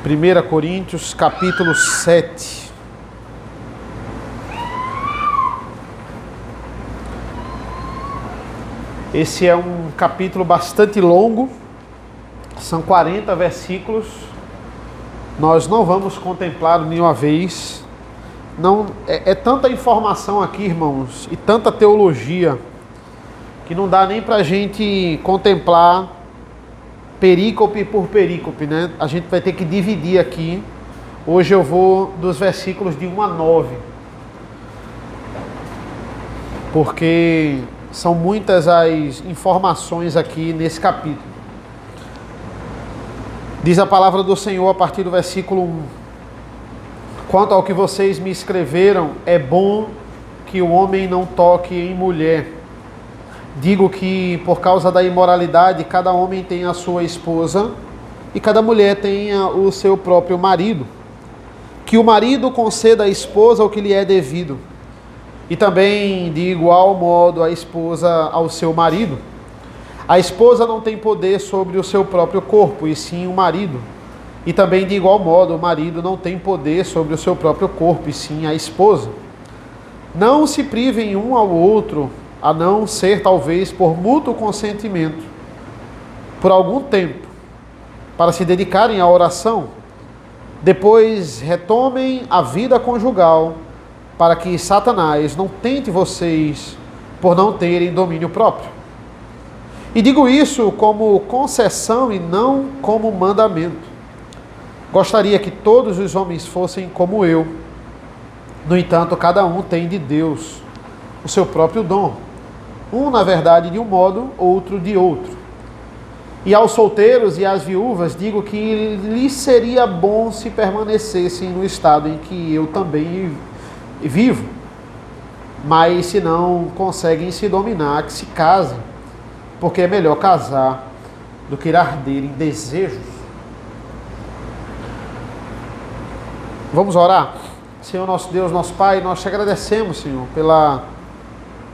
1 Coríntios, capítulo 7. Esse é um capítulo bastante longo, são 40 versículos. Nós não vamos contemplá-lo nenhuma vez. Não, é tanta informação aqui, irmãos, e tanta teologia, que não dá nem para a gente contemplar perícope por perícope, né? A gente vai ter que dividir aqui. Hoje eu vou dos versículos de 1 a 9, porque são muitas as informações aqui nesse capítulo. Diz a palavra do Senhor a partir do versículo 1. Quanto ao que vocês me escreveram, é bom que o homem não toque em mulher. Digo que por causa da imoralidade, cada homem tem a sua esposa e cada mulher tenha o seu próprio marido. Que o marido conceda à esposa o que lhe é devido. E também, de igual modo, a esposa ao seu marido. A esposa não tem poder sobre o seu próprio corpo, e sim o marido. E também, de igual modo, o marido não tem poder sobre o seu próprio corpo, e sim a esposa. Não se privem um ao outro, a não ser talvez por mútuo consentimento, por algum tempo, para se dedicarem à oração. Depois retomem a vida conjugal, para que Satanás não tente vocês por não terem domínio próprio. E digo isso como concessão e não como mandamento. Gostaria que todos os homens fossem como eu. No entanto, cada um tem de Deus o seu próprio dom. Um, na verdade, de um modo, outro de outro. E aos solteiros e às viúvas digo que lhes seria bom se permanecessem no estado em que eu também vivo. Mas se não conseguem se dominar, que se casem, porque é melhor casar do que arder em desejos. Vamos orar? Senhor nosso Deus, nosso Pai, nós te agradecemos, Senhor, pela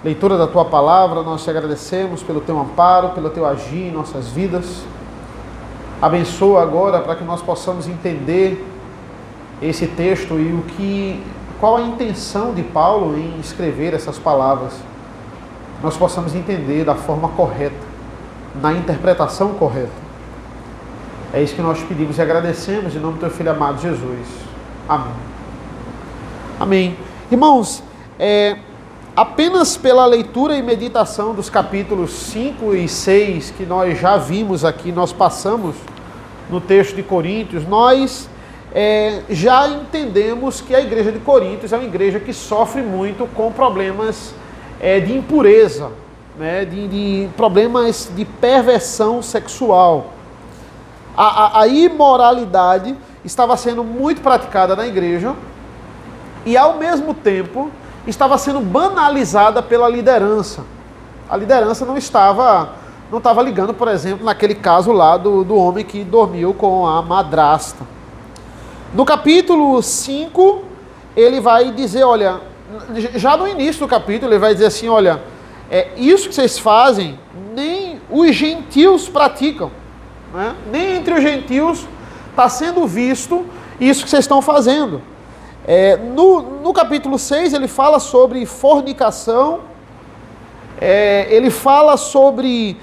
leitura da Tua Palavra, nós te agradecemos pelo Teu amparo, pelo Teu agir em nossas vidas. Abençoa agora para que nós possamos entender esse texto e qual a intenção de Paulo em escrever essas palavras. Nós possamos entender da forma correta, na interpretação correta. É isso que nós pedimos e agradecemos em nome do Teu Filho amado Jesus. Amém. Amém. Irmãos, apenas pela leitura e meditação dos capítulos 5 e 6 que nós já vimos aqui, nós passamos no texto de Coríntios, nós já entendemos que a igreja de Coríntios é uma igreja que sofre muito com problemas de impureza, né, de problemas de perversão sexual. A imoralidade estava sendo muito praticada na igreja e, ao mesmo tempo, estava sendo banalizada pela liderança. A liderança não estava ligando, por exemplo, naquele caso lá do homem que dormiu com a madrasta. No capítulo 5, ele vai dizer, olha, já no início do capítulo, ele vai dizer assim, olha, isso que vocês fazem, nem os gentios praticam, né? Nem entre os gentios está sendo visto isso que vocês estão fazendo. No capítulo 6, ele fala sobre fornicação, ele fala sobre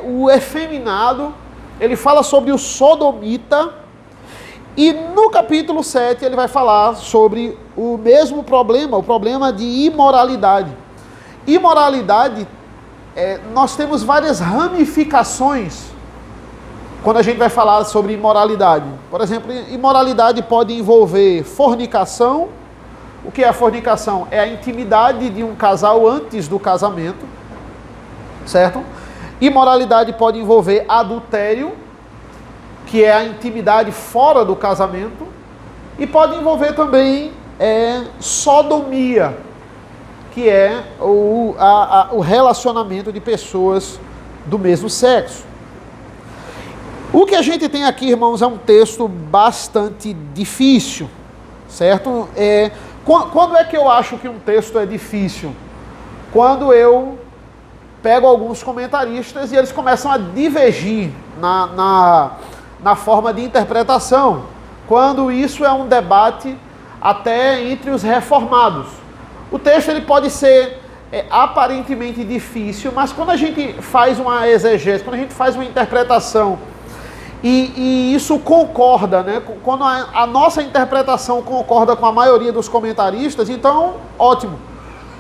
o efeminado, ele fala sobre o sodomita, e no capítulo 7 ele vai falar sobre o mesmo problema, o problema de imoralidade. Imoralidade, nós temos várias ramificações quando a gente vai falar sobre imoralidade. Por exemplo, imoralidade pode envolver fornicação. O que é a fornicação? É a intimidade de um casal antes do casamento, certo? Imoralidade pode envolver adultério, que é a intimidade fora do casamento, e pode envolver também sodomia, que é o relacionamento de pessoas do mesmo sexo. O que a gente tem aqui, irmãos, é um texto bastante difícil, certo? Quando é que eu acho que um texto é difícil? Quando eu pego alguns comentaristas e eles começam a divergir na forma de interpretação. quando isso é um debate até entre os reformados. O texto ele pode ser aparentemente difícil, mas quando a gente faz uma exegese, quando a gente faz uma interpretação e isso concorda, né? Quando a nossa interpretação concorda com a maioria dos comentaristas, então ótimo,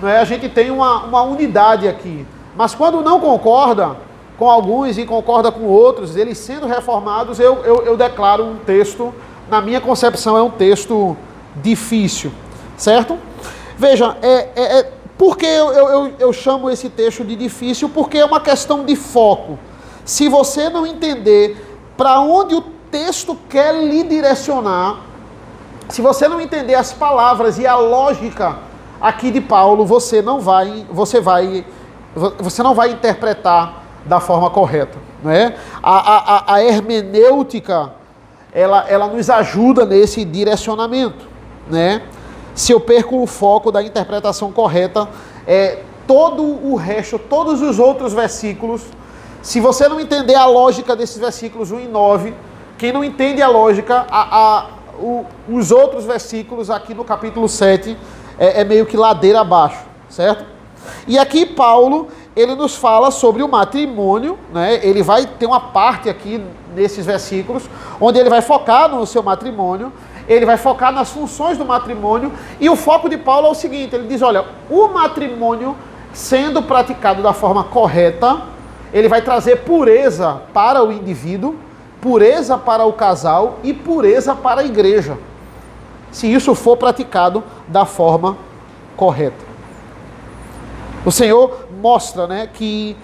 né? A gente tem uma unidade aqui. Mas quando não concorda com alguns e concorda com outros, eles sendo reformados, eu declaro um texto, na minha concepção, é um texto difícil, certo? Veja, por que eu chamo esse texto de difícil? Porque é uma questão de foco. Se você não entender para onde o texto quer lhe direcionar, se você não entender as palavras e a lógica aqui de Paulo, você não vai interpretar da forma correta, não é? A hermenêutica, ela nos ajuda nesse direcionamento, né? Se eu perco o foco da interpretação correta, todo o resto, todos os outros versículos, se você não entender a lógica desses versículos 1 e 9, quem não entende a lógica, os outros versículos aqui no capítulo 7 é meio que ladeira abaixo, certo? E aqui Paulo, ele nos fala sobre o matrimônio, né? Ele vai ter uma parte aqui nesses versículos, onde ele vai focar no seu matrimônio, ele vai focar nas funções do matrimônio, e o foco de Paulo é o seguinte, ele diz, olha, o matrimônio sendo praticado da forma correta, ele vai trazer pureza para o indivíduo, pureza para o casal e pureza para a igreja, se isso for praticado da forma correta. O Senhor mostra, né, que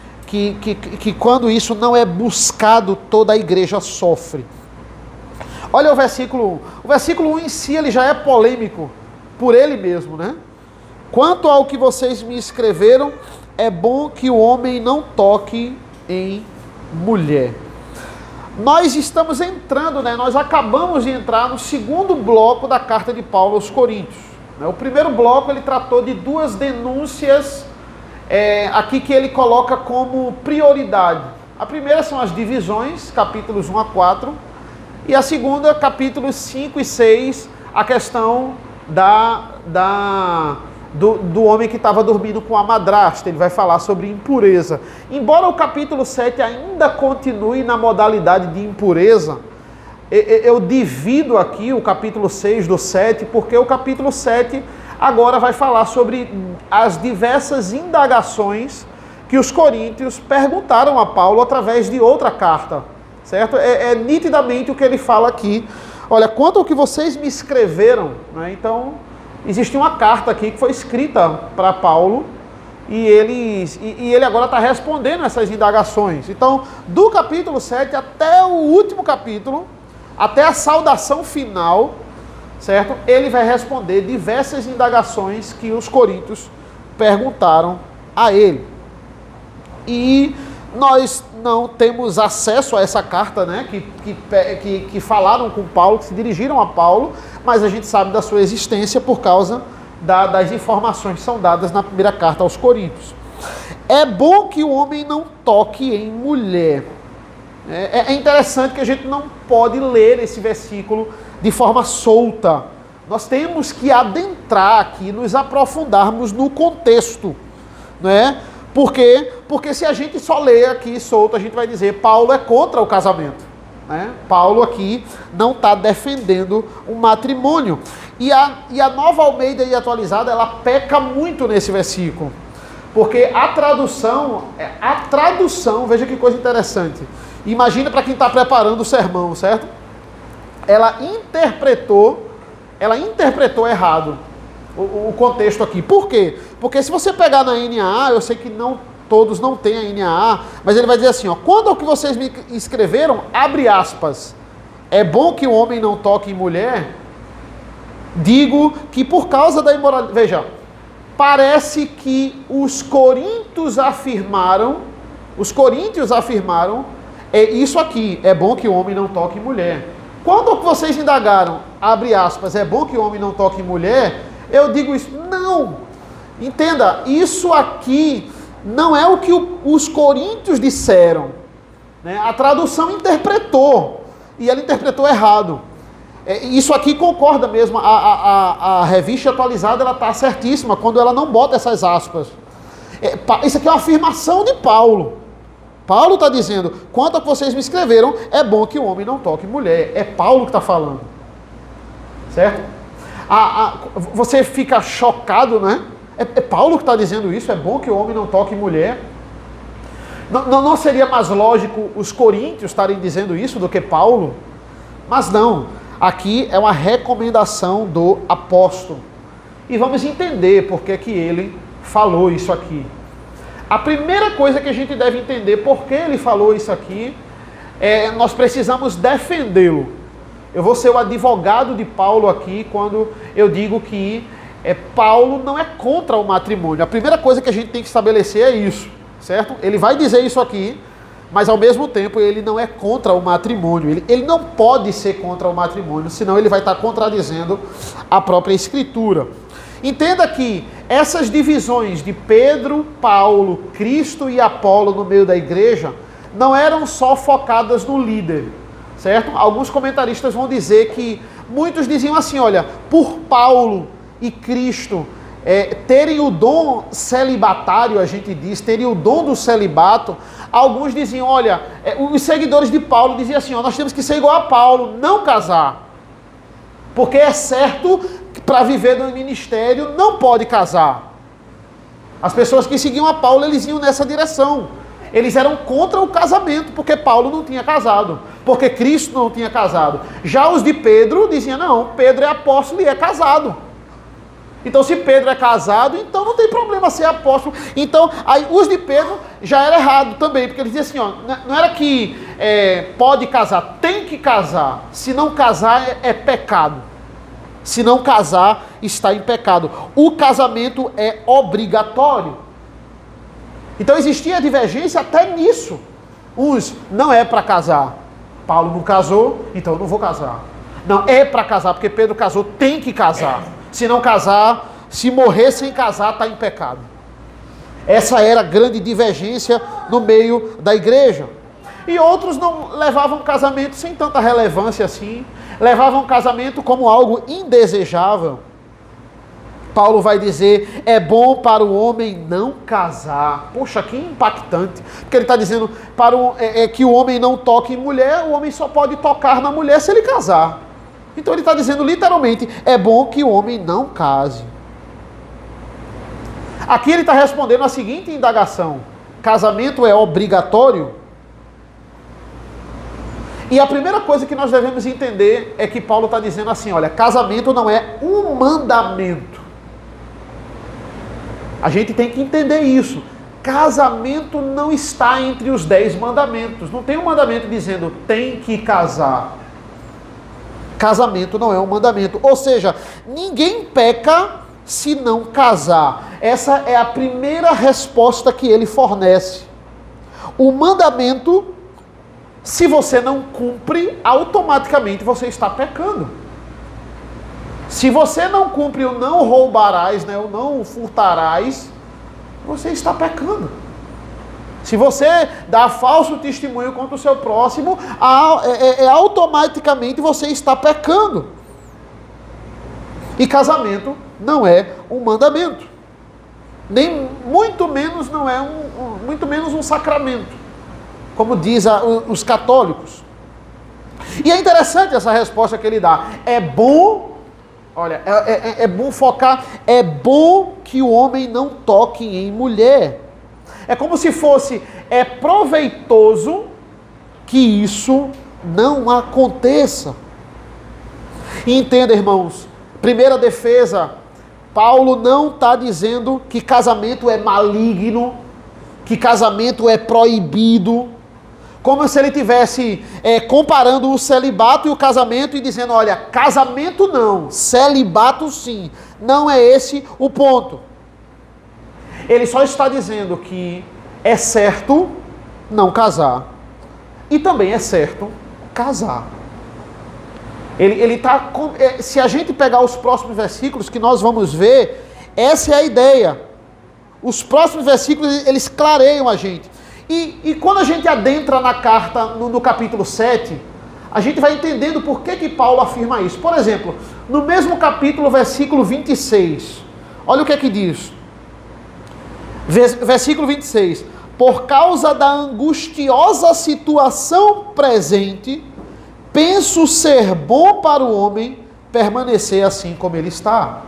quando isso não é buscado, toda a igreja sofre. Olha o versículo 1. O versículo 1 em si, ele já é polêmico por ele mesmo, né? Quanto ao que vocês me escreveram, é bom que o homem não toque em mulher. Nós estamos entrando, né? Nós acabamos de entrar no segundo bloco da carta de Paulo aos Coríntios. O primeiro bloco, ele tratou de duas denúncias aqui que ele coloca como prioridade. A primeira são as divisões, capítulos 1 a 4, e a segunda, capítulos 5 e 6, a questão do homem que estava dormindo com a madrasta. Ele vai falar sobre impureza. Embora o capítulo 7 ainda continue na modalidade de impureza, eu divido aqui o capítulo 6 do 7, porque o capítulo 7 agora vai falar sobre as diversas indagações que os coríntios perguntaram a Paulo através de outra carta, certo? Nitidamente o que ele fala aqui. Olha, quanto ao que vocês me escreveram, né? Então, existe uma carta aqui que foi escrita para Paulo e ele agora está respondendo essas indagações. Então, do capítulo 7 até o último capítulo, até a saudação final, certo? Ele vai responder diversas indagações que os coríntios perguntaram a ele. E nós não temos acesso a essa carta, né? Que falaram com Paulo, que se dirigiram a Paulo, mas a gente sabe da sua existência por causa das informações que são dadas na primeira carta aos Coríntios. É bom que o homem não toque em mulher. É interessante que a gente não pode ler esse versículo de forma solta. Nós temos que adentrar aqui, nos aprofundarmos no contexto, né? Por quê? Porque se a gente só ler aqui solto, a gente vai dizer Paulo é contra o casamento, né? Paulo aqui não está defendendo o matrimônio. E a Nova Almeida e Atualizada, ela peca muito nesse versículo. Porque a tradução, veja que coisa interessante. Imagina para quem está preparando o sermão, certo? Ela interpretou errado o contexto aqui. Por quê? Porque se você pegar na NAA, eu sei que todos não têm a NAA, mas ele vai dizer assim, ó, quando ao que vocês me escreveram, abre aspas, é bom que o homem não toque em mulher, digo que por causa da imoralidade, veja, parece que os coríntios afirmaram, isso aqui, é bom que o homem não toque em mulher. Quando vocês indagaram, abre aspas, é bom que o homem não toque em mulher, eu digo isso, não. Entenda, isso aqui não é o que os coríntios disseram, né? A tradução interpretou, e ela interpretou errado. Isso aqui concorda mesmo, a revista atualizada ela está certíssima quando ela não bota essas aspas. Isso aqui é uma afirmação de Paulo. Paulo está dizendo, quanto a que vocês me escreveram, é bom que o homem não toque mulher. É Paulo que está falando. Certo? Você fica chocado, né? É Paulo que está dizendo isso, é bom que o homem não toque mulher. Não seria mais lógico os coríntios estarem dizendo isso do que Paulo? Mas não, aqui é uma recomendação do apóstolo. E vamos entender por que ele falou isso aqui. A primeira coisa que a gente deve entender por que ele falou isso aqui, nós precisamos defendê-lo. Eu vou ser o advogado de Paulo aqui quando eu digo que Paulo não é contra o matrimônio. A primeira coisa que a gente tem que estabelecer é isso, certo? Ele vai dizer isso aqui, mas ao mesmo tempo ele não é contra o matrimônio. Ele não pode ser contra o matrimônio, senão ele vai estar contradizendo a própria Escritura. Entenda que essas divisões de Pedro, Paulo, Cristo e Apolo no meio da igreja não eram só focadas no líder, certo? Alguns comentaristas vão dizer que muitos diziam assim, olha, por Paulo e Cristo terem o dom celibatário, a gente diz, terem o dom do celibato, alguns diziam, olha, os seguidores de Paulo diziam assim, nós temos que ser igual a Paulo, não casar, porque é certo que para viver no ministério não pode casar. As pessoas que seguiam a Paulo, eles iam nessa direção. Eles eram contra o casamento, porque Paulo não tinha casado, porque Cristo não tinha casado. Já os de Pedro diziam, não, Pedro é apóstolo e é casado. Então se Pedro é casado, então não tem problema ser apóstolo. Então, aí os de Pedro já era errado também, porque eles diziam assim, não era que pode casar, tem que casar. Se não casar é pecado. Se não casar, está em pecado. O casamento é obrigatório. Então existia divergência até nisso. Uns, não é para casar. Paulo não casou, então eu não vou casar. Não, é para casar, porque Pedro casou, tem que casar. Se não casar, se morrer sem casar, está em pecado. Essa era a grande divergência no meio da igreja. E outros não levavam o casamento sem tanta relevância assim. Levavam o casamento como algo indesejável. Paulo vai dizer, é bom para o homem não casar. Poxa, que impactante. Porque ele está dizendo que o homem não toque em mulher, o homem só pode tocar na mulher se ele casar. Então ele está dizendo literalmente, é bom que o homem não case. Aqui ele está respondendo a seguinte indagação. Casamento é obrigatório? E a primeira coisa que nós devemos entender é que Paulo está dizendo assim, olha, casamento não é um mandamento. A gente tem que entender isso. Casamento não está entre os 10 mandamentos. Não tem um mandamento dizendo, tem que casar. Casamento não é um mandamento. Ou seja, ninguém peca se não casar. Essa é a primeira resposta que ele fornece. O mandamento, se você não cumpre, automaticamente você está pecando. Se você não cumpre o não roubarás, né, o não furtarás, você está pecando. Se você dá falso testemunho contra o seu próximo, automaticamente você está pecando. E casamento não é um mandamento. Nem muito menos não é muito menos um sacramento, como diz os católicos. E é interessante essa resposta que ele dá. É bom, olha, é bom focar, é bom que o homem não toque em mulher. É como se fosse, é proveitoso que isso não aconteça. E entenda, irmãos, primeira defesa, Paulo não está dizendo que casamento é maligno, que casamento é proibido, como se ele estivesse comparando o celibato e o casamento e dizendo, olha, casamento não, celibato sim. Não é esse o ponto. Ele só está dizendo que é certo não casar. E também é certo casar. Ele está... se a gente pegar os próximos versículos que nós vamos ver, essa é a ideia. Os próximos versículos, eles clareiam a gente. E quando a gente adentra na carta, no capítulo 7, a gente vai entendendo por que Paulo afirma isso. Por exemplo, no mesmo capítulo, versículo 26, olha o que é que diz. Versículo 26. Por causa da angustiosa situação presente, penso ser bom para o homem permanecer assim como ele está.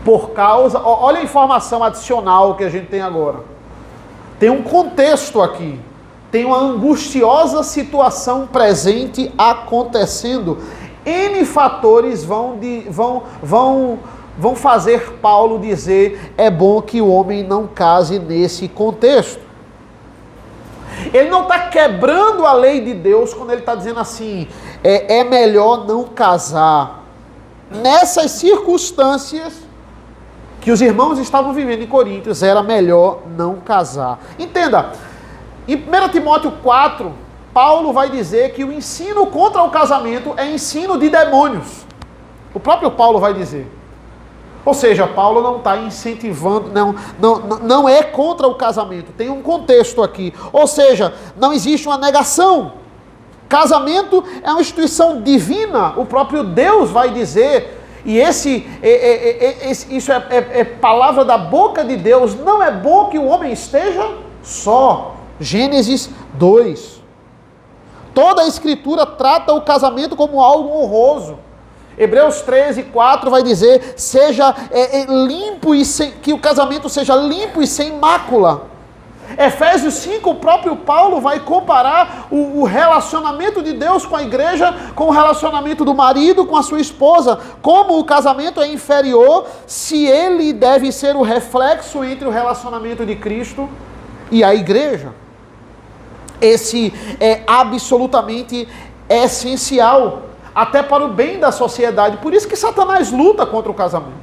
Por causa, olha a informação adicional que a gente tem agora. Tem um contexto aqui. Tem uma angustiosa situação presente acontecendo. N fatores vão fazer Paulo dizer: é bom que o homem não case nesse contexto. Ele não está quebrando a lei de Deus quando ele está dizendo assim, é melhor não casar. Nessas circunstâncias que os irmãos estavam vivendo em Coríntios, era melhor não casar. Entenda, em 1 Timóteo 4, Paulo vai dizer que o ensino contra o casamento é ensino de demônios. O próprio Paulo vai dizer. Ou seja, Paulo não está incentivando, não é contra o casamento. Tem um contexto aqui. Ou seja, não existe uma negação. Casamento é uma instituição divina. O próprio Deus vai dizer, e isso é palavra da boca de Deus. Não é bom que o homem esteja só. Gênesis 2. Toda a Escritura trata o casamento como algo honroso. Hebreus 13, 4 vai dizer, seja limpo e que o casamento seja limpo e sem mácula. Efésios 5, o próprio Paulo vai comparar o relacionamento de Deus com a igreja com o relacionamento do marido com a sua esposa. Como o casamento é inferior, se ele deve ser o reflexo entre o relacionamento de Cristo e a igreja. Esse é absolutamente essencial, até para o bem da sociedade. Por isso que Satanás luta contra o casamento.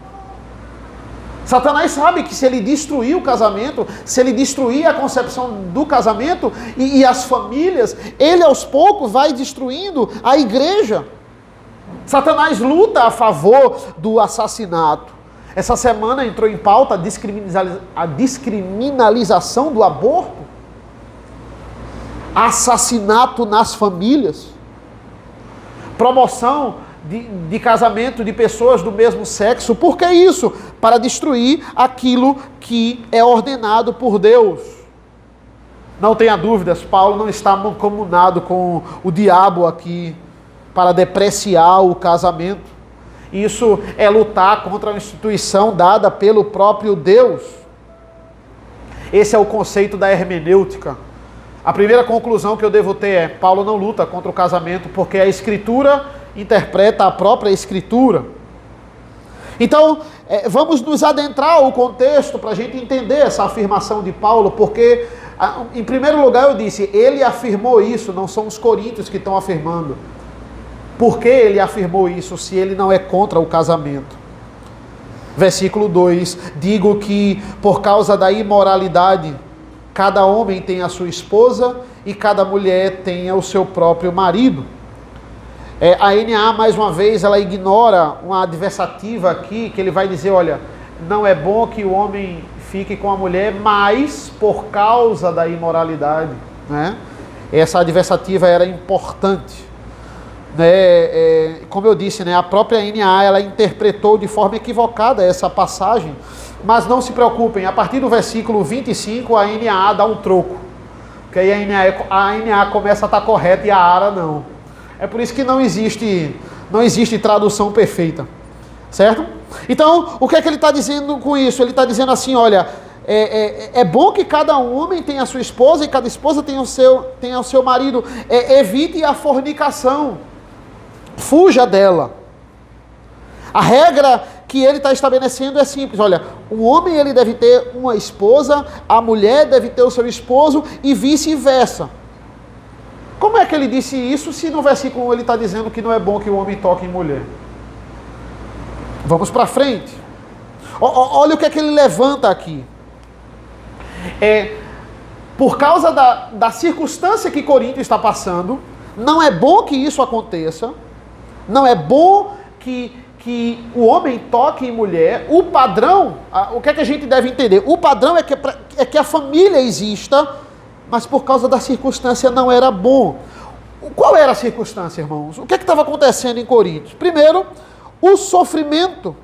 Satanás sabe que se ele destruir o casamento, se ele destruir a concepção do casamento e as famílias, ele aos poucos vai destruindo a igreja. Satanás luta a favor do assassinato. Essa semana entrou em pauta a descriminalização do aborto. Assassinato nas famílias. Promoção de casamento de pessoas do mesmo sexo. Por que isso? Para destruir aquilo que é ordenado por Deus. Não tenha dúvidas, Paulo não está mancomunado com o diabo aqui para depreciar o casamento. Isso é lutar contra a instituição dada pelo próprio Deus. Esse é o conceito da hermenêutica. A primeira conclusão que eu devo ter é: Paulo não luta contra o casamento porque a Escritura interpreta a própria Escritura. Então, vamos nos adentrar ao contexto para a gente entender essa afirmação de Paulo, porque, em primeiro lugar, eu disse, ele afirmou isso, não são os coríntios que estão afirmando. Por que ele afirmou isso se ele não é contra o casamento? Versículo 2, digo que por causa da imoralidade, cada homem tem a sua esposa e cada mulher tem o seu próprio marido. A NA, mais uma vez, ela ignora uma adversativa aqui, que ele vai dizer, olha, não é bom que o homem fique com a mulher, mas por causa da imoralidade. Né? Essa adversativa era importante. Como eu disse, a própria NA, ela interpretou de forma equivocada essa passagem. Mas não se preocupem, a partir do versículo 25, a NA dá um troco. Porque aí a NA começa a estar correta e a ARA não. É por isso que não existe tradução perfeita. Certo? Então, o que é que ele está dizendo com isso? Ele está dizendo assim, olha, é bom que cada homem tenha a sua esposa e cada esposa tenha o seu marido. Evite a fornicação. Fuja dela. A regra que ele está estabelecendo é simples, olha, o homem ele deve ter uma esposa, a mulher deve ter o seu esposo e vice-versa. Como é que ele disse isso se no versículo 1 ele está dizendo que não é bom que o homem toque em mulher? Vamos para frente. Olha o que é que ele levanta aqui. Por causa da circunstância que Corinto está passando, não é bom que isso aconteça, não é bom que o homem toque em mulher. O padrão, o que é que a gente deve entender? O padrão é que a família exista, mas por causa da circunstância não era bom. Qual era a circunstância, irmãos? O que estava acontecendo em Corinto? Primeiro, o sofrimento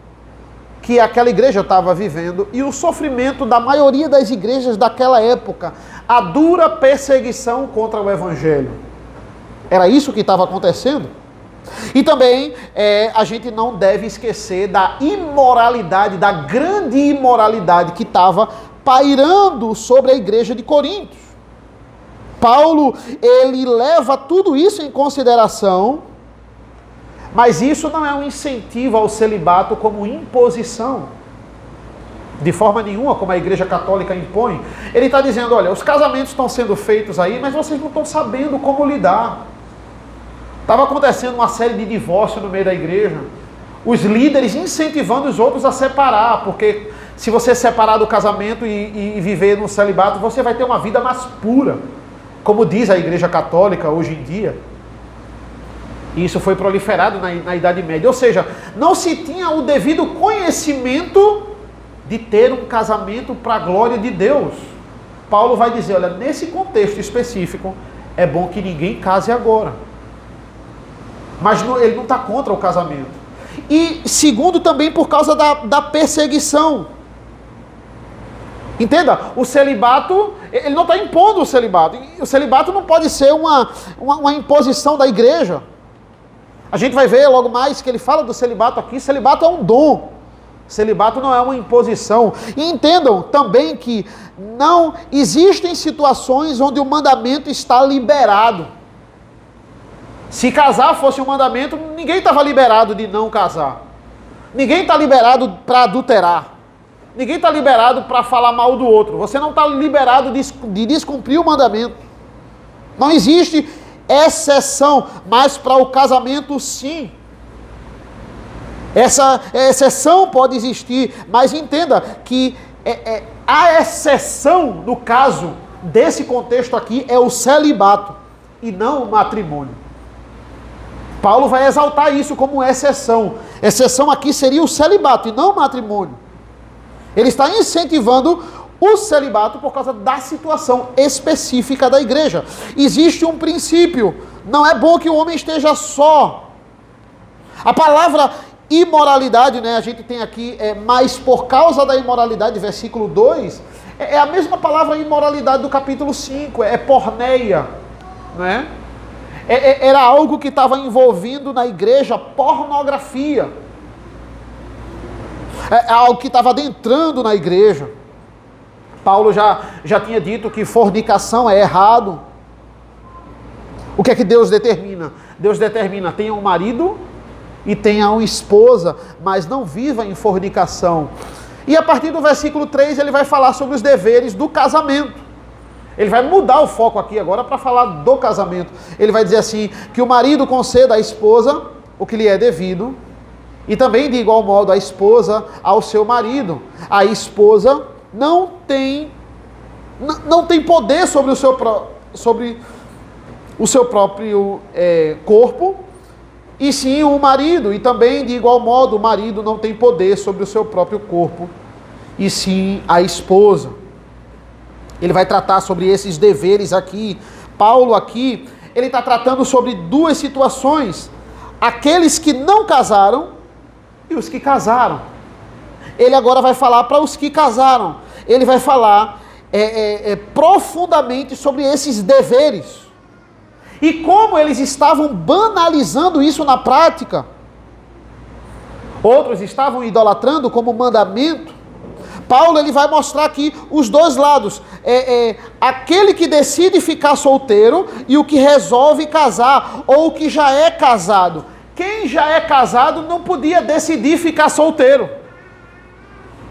que aquela igreja estava vivendo e o sofrimento da maioria das igrejas daquela época, a dura perseguição contra o evangelho. Era isso que estava acontecendo? E também a gente não deve esquecer da imoralidade, da grande imoralidade que estava pairando sobre a igreja de Corinto. Paulo, ele leva tudo isso em consideração, mas isso não é um incentivo ao celibato como imposição. De forma nenhuma, como a igreja católica impõe. Ele está dizendo, olha, os casamentos estão sendo feitos aí, mas vocês não estão sabendo como lidar. Estava acontecendo uma série de divórcios no meio da igreja. Os líderes incentivando os outros a separar, porque se você separar do casamento e viver no celibato, você vai ter uma vida mais pura, como diz a igreja católica hoje em dia. E isso foi proliferado na Idade Média. Ou seja, não se tinha o devido conhecimento de ter um casamento para a glória de Deus. Paulo vai dizer, olha, nesse contexto específico, é bom que ninguém case agora. Mas ele não está contra o casamento. E segundo, também por causa da perseguição. Entenda, o celibato, ele não está impondo o celibato. O celibato não pode ser uma imposição da igreja. A gente vai ver logo mais que ele fala do celibato aqui. Celibato é um dom. Celibato não é uma imposição. E entendam também que não existem situações onde o mandamento está liberado. Se casar fosse um mandamento, ninguém estava liberado de não casar. Ninguém está liberado para adulterar. Ninguém está liberado para falar mal do outro. Você não está liberado de descumprir o mandamento. Não existe exceção, mas para o casamento sim. Essa exceção pode existir, mas entenda que a exceção, no caso desse contexto aqui, é o celibato e não o matrimônio. Paulo vai exaltar isso como exceção. Exceção aqui seria o celibato e não o matrimônio. Ele está incentivando o celibato por causa da situação específica da igreja. Existe um princípio. Não é bom que o homem esteja só. A palavra imoralidade, né, a gente tem aqui, mas por causa da imoralidade, versículo 2, é a mesma palavra imoralidade do capítulo 5, é porneia, né? Era algo que estava envolvendo na igreja pornografia. É algo que estava adentrando na igreja. Paulo já tinha dito que fornicação é errado. O que é que Deus determina? Deus determina, tenha um marido e tenha uma esposa, mas não viva em fornicação. E a partir do versículo 3 ele vai falar sobre os deveres do casamento. Ele vai mudar o foco aqui agora para falar do casamento. Ele vai dizer assim, que o marido conceda à esposa o que lhe é devido, e também de igual modo a esposa ao seu marido. A esposa não tem poder sobre o seu próprio corpo, e sim o marido. E também de igual modo o marido não tem poder sobre o seu próprio corpo, e sim a esposa. Ele vai tratar sobre esses deveres aqui. Paulo aqui, ele está tratando sobre duas situações. Aqueles que não casaram e os que casaram. Ele agora vai falar para os que casaram. Ele vai falar profundamente sobre esses deveres. E como eles estavam banalizando isso na prática. Outros estavam idolatrando como mandamento. Paulo ele vai mostrar aqui os dois lados. Aquele que decide ficar solteiro e o que resolve casar, ou o que já é casado. Quem já é casado não podia decidir ficar solteiro.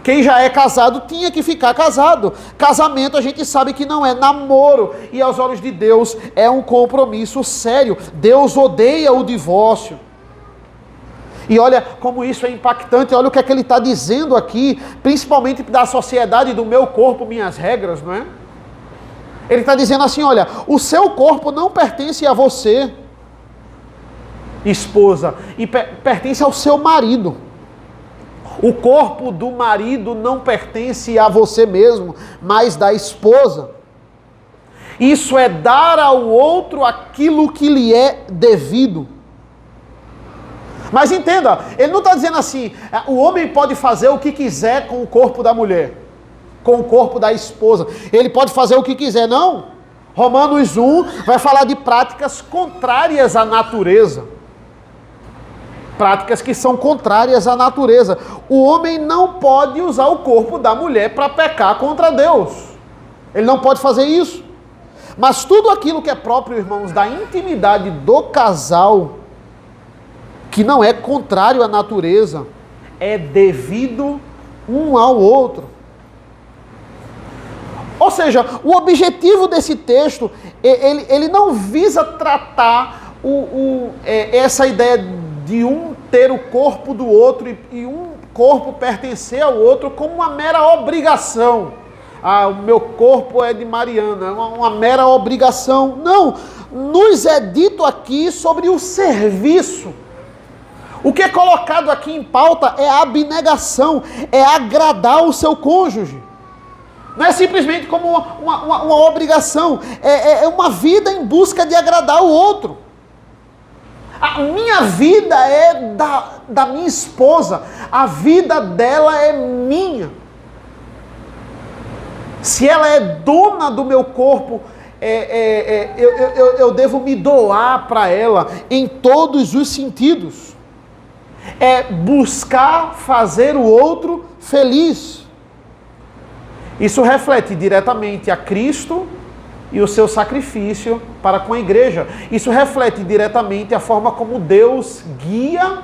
Quem já é casado tinha que ficar casado. Casamento a gente sabe que não é namoro, e aos olhos de Deus é um compromisso sério. Deus odeia o divórcio. E olha como isso é impactante, olha o que é que ele está dizendo aqui, principalmente da sociedade do meu corpo, minhas regras, não é? Ele está dizendo assim, olha, o seu corpo não pertence a você, esposa, e pertence ao seu marido. O corpo do marido não pertence a você mesmo, mas da esposa. Isso é dar ao outro aquilo que lhe é devido. Mas entenda, ele não está dizendo assim, o homem pode fazer o que quiser com o corpo da mulher, com o corpo da esposa. Ele pode fazer o que quiser, não. Romanos 1 vai falar de práticas contrárias à natureza. Práticas que são contrárias à natureza. O homem não pode usar o corpo da mulher para pecar contra Deus. Ele não pode fazer isso. Mas tudo aquilo que é próprio, irmãos, da intimidade do casal, que não é contrário à natureza, é devido um ao outro. Ou seja, o objetivo desse texto, ele não visa tratar essa ideia de um ter o corpo do outro e um corpo pertencer ao outro como uma mera obrigação. Ah, o meu corpo é de Mariana, uma mera obrigação. Não, nos é dito aqui sobre o serviço. O que é colocado aqui em pauta é a abnegação, é agradar o seu cônjuge. Não é simplesmente como uma obrigação, é uma vida em busca de agradar o outro. A minha vida é da minha esposa, a vida dela é minha. Se ela é dona do meu corpo, eu devo me doar para ela em todos os sentidos. É buscar fazer o outro feliz. Isso reflete diretamente a Cristo e o seu sacrifício para com a igreja. Isso reflete diretamente a forma como Deus guia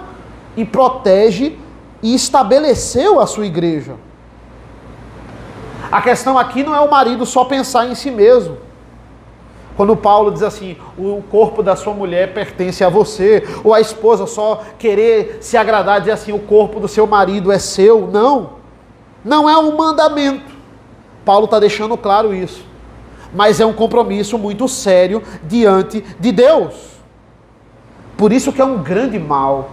e protege e estabeleceu a sua igreja. A questão aqui não é o marido só pensar em si mesmo. Quando Paulo diz assim, o corpo da sua mulher pertence a você, ou a esposa só querer se agradar, dizer assim, o corpo do seu marido é seu. Não, não é um mandamento. Paulo está deixando claro isso. Mas é um compromisso muito sério diante de Deus. Por isso que é um grande mal.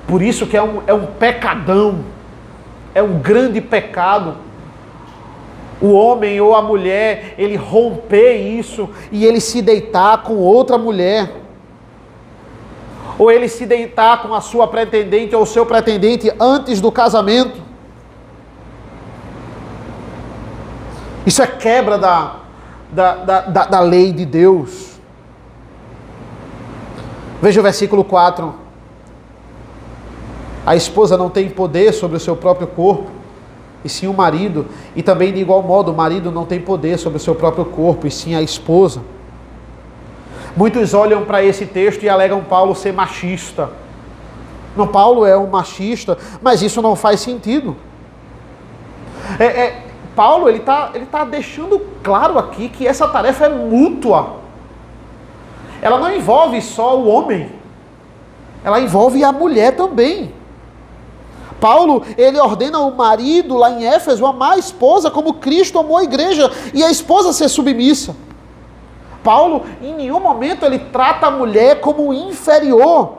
Por isso que é um pecadão. É um grande pecado. O homem ou a mulher, ele romper isso e ele se deitar com outra mulher. Ou ele se deitar com a sua pretendente ou o seu pretendente antes do casamento. Isso é quebra da lei de Deus. Veja o versículo 4. A esposa não tem poder sobre o seu próprio corpo, e sim o marido. E também, de igual modo, o marido não tem poder sobre o seu próprio corpo, e sim a esposa. Muitos olham para esse texto e alegam Paulo ser machista. Não, Paulo é um machista, mas isso não faz sentido. Paulo ele tá deixando claro aqui que essa tarefa é mútua. Ela não envolve só o homem, ela envolve a mulher também. Paulo, ele ordena o marido lá em Éfeso amar a esposa como Cristo amou a igreja e a esposa ser submissa. Paulo, em nenhum momento, ele trata a mulher como inferior.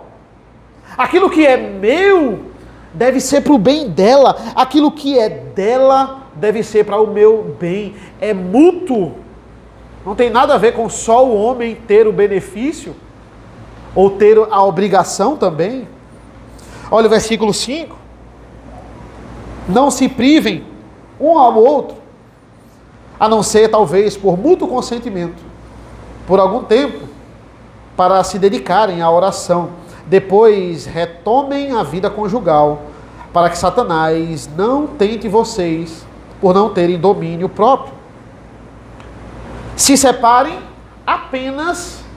Aquilo que é meu deve ser para o bem dela, aquilo que é dela deve ser para o meu bem. É mútuo. Não tem nada a ver com só o homem ter o benefício ou ter a obrigação também. Olha o versículo 5. Não se privem um ao outro, a não ser talvez por mútuo consentimento, por algum tempo, para se dedicarem à oração. Depois retomem a vida conjugal, para que Satanás não tente vocês por não terem domínio próprio. Se separem apenas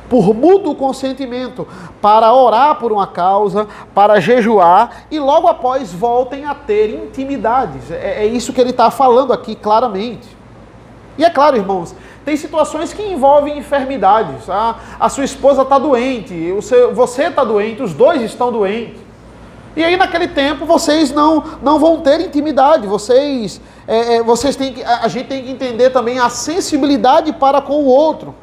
por mútuo consentimento, para orar por uma causa, para jejuar, e logo após voltem a ter intimidades. É isso que ele está falando aqui claramente. E é claro, irmãos, tem situações que envolvem enfermidades. A sua esposa está doente, você está doente, os dois estão doentes. E aí naquele tempo vocês não vão ter intimidade, a gente tem que entender também a sensibilidade para com o outro.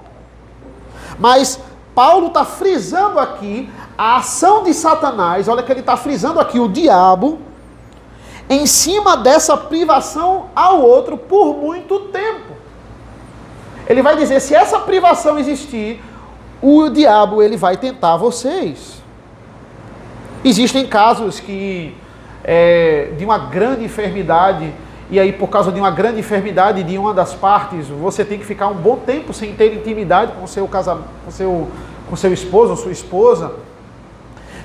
Mas Paulo está frisando aqui a ação de Satanás, olha que ele está frisando aqui o diabo, em cima dessa privação ao outro por muito tempo. Ele vai dizer, se essa privação existir, o diabo ele vai tentar vocês. Existem casos que de uma grande enfermidade, e aí por causa de uma grande enfermidade de uma das partes, você tem que ficar um bom tempo sem ter intimidade com seu casamento, com seu esposo ou sua esposa.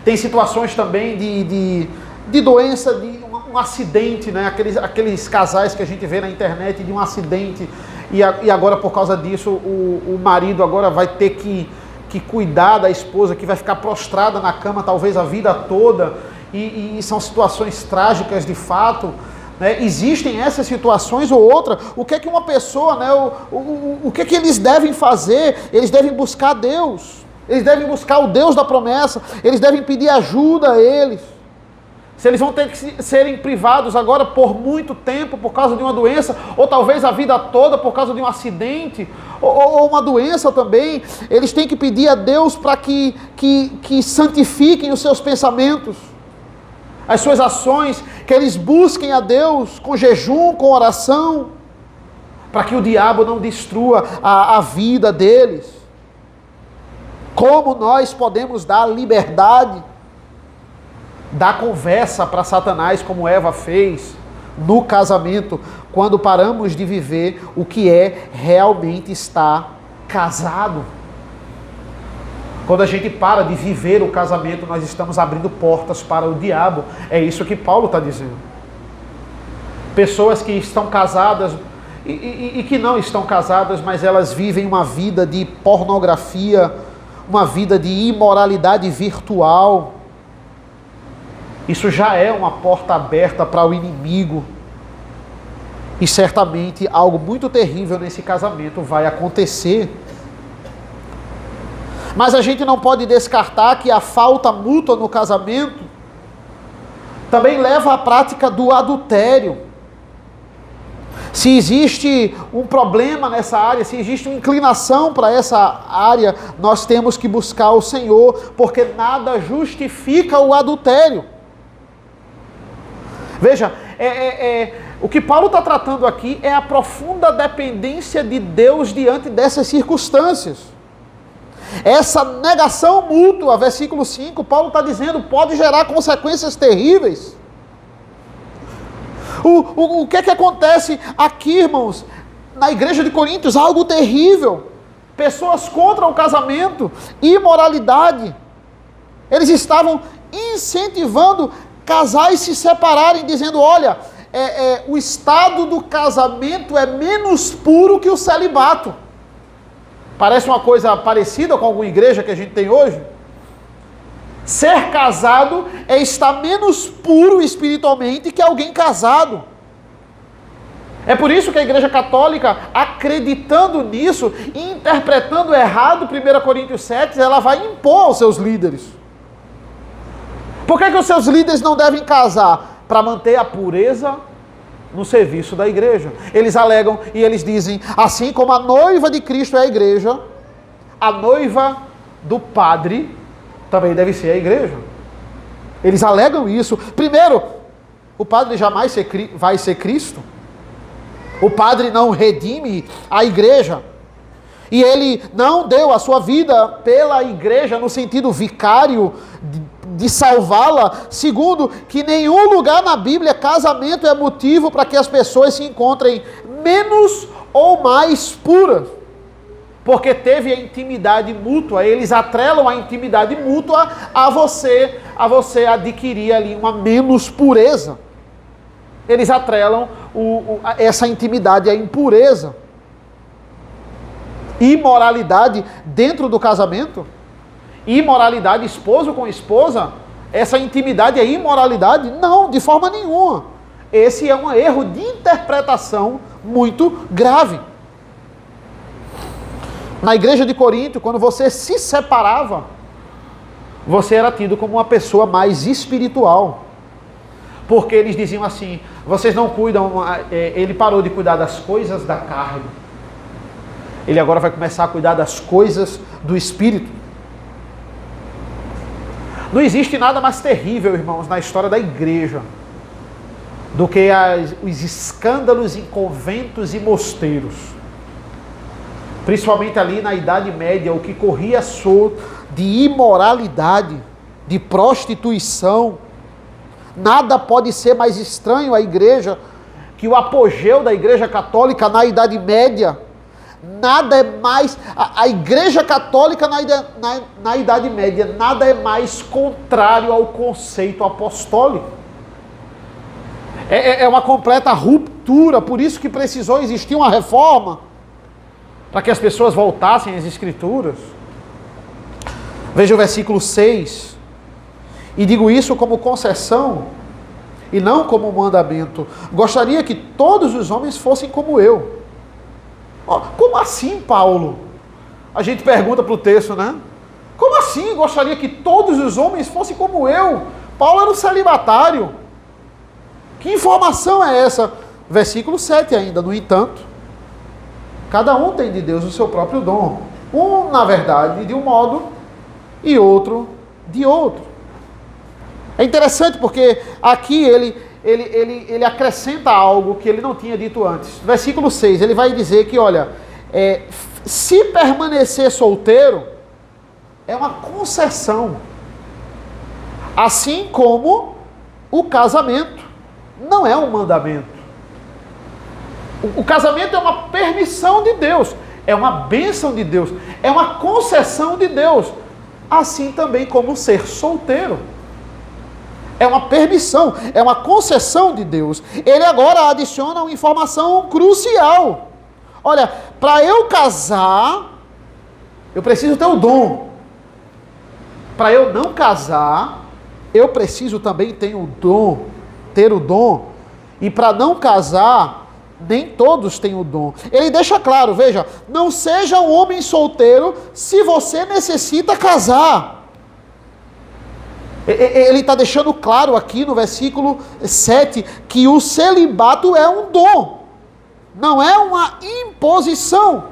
Tem situações também de doença, de um acidente, né? Aqueles casais que a gente vê na internet de um acidente, e agora por causa disso o marido agora vai ter que cuidar da esposa, que vai ficar prostrada na cama talvez a vida toda, e são situações trágicas de fato, né? Existem essas situações ou outra. O que é que uma pessoa, né, o que é que eles devem fazer? Eles devem buscar Deus, eles devem buscar o Deus da promessa, eles devem pedir ajuda a eles. Se eles vão ter que serem privados agora por muito tempo por causa de uma doença, ou talvez a vida toda por causa de um acidente, ou uma doença também, eles têm que pedir a Deus para que santifiquem os seus pensamentos, as suas ações, que eles busquem a Deus com jejum, com oração, para que o diabo não destrua a vida deles. Como nós podemos dar liberdade da conversa para Satanás, como Eva fez no casamento, quando paramos de viver o que é realmente estar casado? Quando a gente para de viver o casamento, nós estamos abrindo portas para o diabo. É isso que Paulo está dizendo. Pessoas que estão casadas e que não estão casadas, mas elas vivem uma vida de pornografia, uma vida de imoralidade virtual. Isso já é uma porta aberta para o inimigo. E certamente algo muito terrível nesse casamento vai acontecer. Mas a gente não pode descartar que a falta mútua no casamento também leva à prática do adultério. Se existe um problema nessa área, se existe uma inclinação para essa área, nós temos que buscar o Senhor, porque nada justifica o adultério. Veja, o que Paulo está tratando aqui é a profunda dependência de Deus diante dessas circunstâncias. Essa negação mútua, versículo 5, Paulo está dizendo, pode gerar consequências terríveis. O que é que acontece aqui, irmãos? Na igreja de Coríntios, algo terrível. Pessoas contra o casamento, imoralidade. Eles estavam incentivando casais se separarem, dizendo, olha, o estado do casamento é menos puro que o celibato. Parece uma coisa parecida com alguma igreja que a gente tem hoje. Ser casado é estar menos puro espiritualmente que alguém casado. É por isso que a Igreja Católica, acreditando nisso e interpretando errado 1 Coríntios 7, ela vai impor aos seus líderes. Por que os seus líderes não devem casar? Para manter a pureza no serviço da igreja. Eles alegam e eles dizem, assim como a noiva de Cristo é a igreja, a noiva do padre também deve ser a igreja. Eles alegam isso. Primeiro, o padre jamais vai ser Cristo. O padre não redime a igreja. E ele não deu a sua vida pela igreja no sentido vicário de salvá-la. Segundo, que nenhum lugar na Bíblia casamento é motivo para que as pessoas se encontrem menos ou mais puras. Porque teve a intimidade mútua, eles atrelam a intimidade mútua a você adquirir ali uma menos pureza. Eles atrelam essa intimidade à impureza. Imoralidade dentro do casamento, imoralidade esposo com esposa, essa intimidade é imoralidade? Não, de forma nenhuma. Esse é um erro de interpretação muito grave. Na igreja de Corinto, quando você se separava, você era tido como uma pessoa mais espiritual. Porque eles diziam assim, vocês não cuidam, ele parou de cuidar das coisas da carne. Ele agora vai começar a cuidar das coisas do Espírito. Não existe nada mais terrível, irmãos, na história da igreja, do que os escândalos em conventos e mosteiros. principalmente ali na Idade Média, o que corria solto de imoralidade, de prostituição. Nada pode ser mais estranho à igreja que o apogeu da Igreja Católica na Idade Média. Nada é mais... A Igreja Católica na Idade Média, nada é mais contrário ao conceito apostólico. É uma completa ruptura, por isso que precisou existir uma reforma, para que as pessoas voltassem às Escrituras. Veja o versículo 6. E digo isso como concessão, e não como mandamento. Gostaria que todos os homens fossem como eu. Como assim, Paulo? A gente pergunta para o texto, né? Como assim? Gostaria que todos os homens fossem como eu? Paulo era um celibatário. Que informação é essa? Versículo 7 ainda. No entanto, cada um tem de Deus o seu próprio dom. Um, na verdade, de um modo, e outro de outro. É interessante porque aqui ele acrescenta algo que ele não tinha dito antes. Versículo 6, ele vai dizer que, olha, se permanecer solteiro, é uma concessão. Assim como o casamento não é um mandamento. O casamento é uma permissão de Deus, é uma bênção de Deus, é uma concessão de Deus. Assim também como ser solteiro. É uma permissão, é uma concessão de Deus. Ele agora adiciona uma informação crucial. Olha, para eu casar, eu preciso ter o dom. Para eu não casar, eu preciso também ter o dom. E para não casar, nem todos têm o dom. Ele deixa claro, veja, não seja um homem solteiro se você necessita casar. Ele está deixando claro aqui no versículo 7 que o celibato é um dom, não é uma imposição.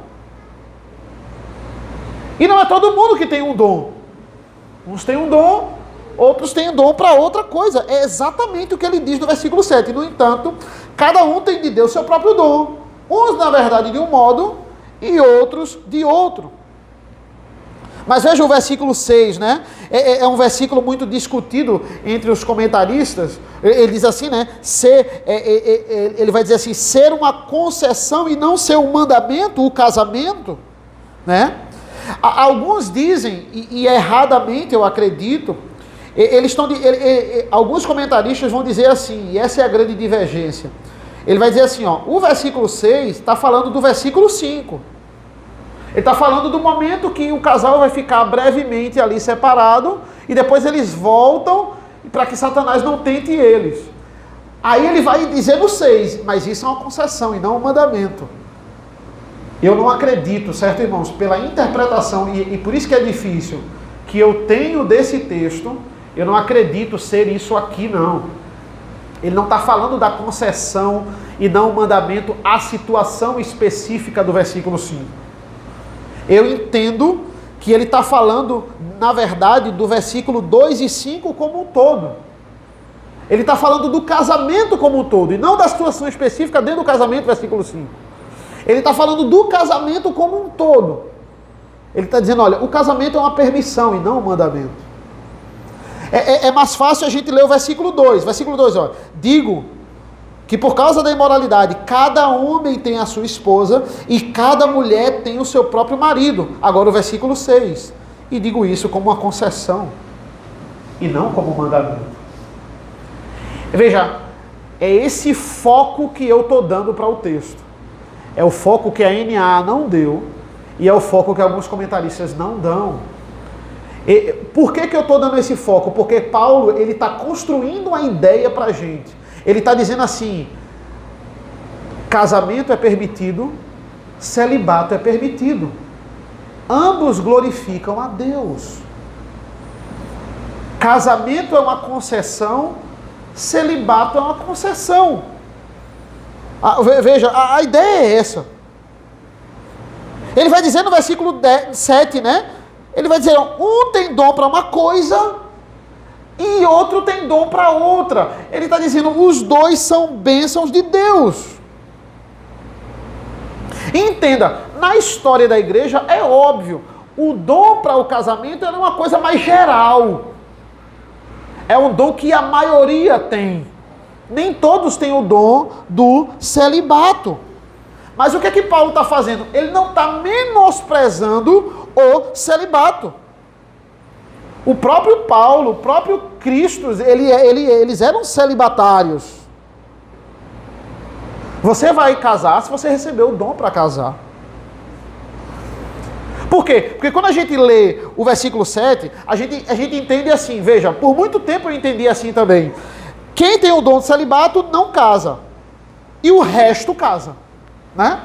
E não é todo mundo que tem um dom. Uns têm um dom, outros têm um dom para outra coisa. É exatamente o que ele diz no versículo 7. No entanto, cada um tem de Deus seu próprio dom. Uns, na verdade, de um modo e outros de outro. Mas veja o versículo 6, né? É um versículo muito discutido entre os comentaristas. Ele diz assim, né? Ele vai dizer assim, ser uma concessão e não ser um mandamento, o casamento, né? Alguns dizem, e erradamente eu acredito, alguns comentaristas vão dizer assim, e essa é a grande divergência. Ele vai dizer assim, ó, o versículo 6 está falando do versículo 5. Ele está falando do momento que o casal vai ficar brevemente ali separado e depois eles voltam para que Satanás não tente eles. Aí ele vai dizer no 6, mas isso é uma concessão e não um mandamento. Eu não acredito, certo, irmãos, pela interpretação, e por isso que é difícil, que eu tenho desse texto, eu não acredito ser isso aqui, não. Ele não está falando da concessão e não o mandamento, a situação específica do versículo 5. Eu entendo que ele está falando, na verdade, do versículo 2 e 5 como um todo. Ele está falando do casamento como um todo, e não da situação específica dentro do casamento, versículo 5. Ele está falando do casamento como um todo. Ele está dizendo, olha, o casamento é uma permissão e não um mandamento. É mais fácil a gente ler o versículo 2. Versículo 2, olha, digo que por causa da imoralidade, cada homem tem a sua esposa e cada mulher tem o seu próprio marido. Agora o versículo 6. E digo isso como uma concessão e não como um mandamento. Veja, é esse foco que eu estou dando para o texto. É o foco que a NA não deu e é o foco que alguns comentaristas não dão. Por que eu estou dando esse foco? Porque Paulo ele está construindo uma ideia para a gente. Ele está dizendo assim, casamento é permitido, celibato é permitido. Ambos glorificam a Deus. Casamento é uma concessão, celibato é uma concessão. Veja, a ideia é essa. Ele vai dizer no versículo 7, né? Ele vai dizer, um tem dom para uma coisa e outro tem dom para outra. Ele está dizendo, os dois são bênçãos de Deus. Entenda, na história da igreja é óbvio, o dom para o casamento era uma coisa mais geral. É um dom que a maioria tem. Nem todos têm o dom do celibato. Mas o que é que Paulo está fazendo? Ele não está menosprezando o celibato. O próprio Paulo, o próprio Cristo, eles eram celibatários. Você vai casar se você receber o dom para casar. Por quê? Porque quando a gente lê o versículo 7, a gente entende assim, veja, por muito tempo eu entendi assim também. Quem tem o dom de celibato não casa. E o resto casa. Né?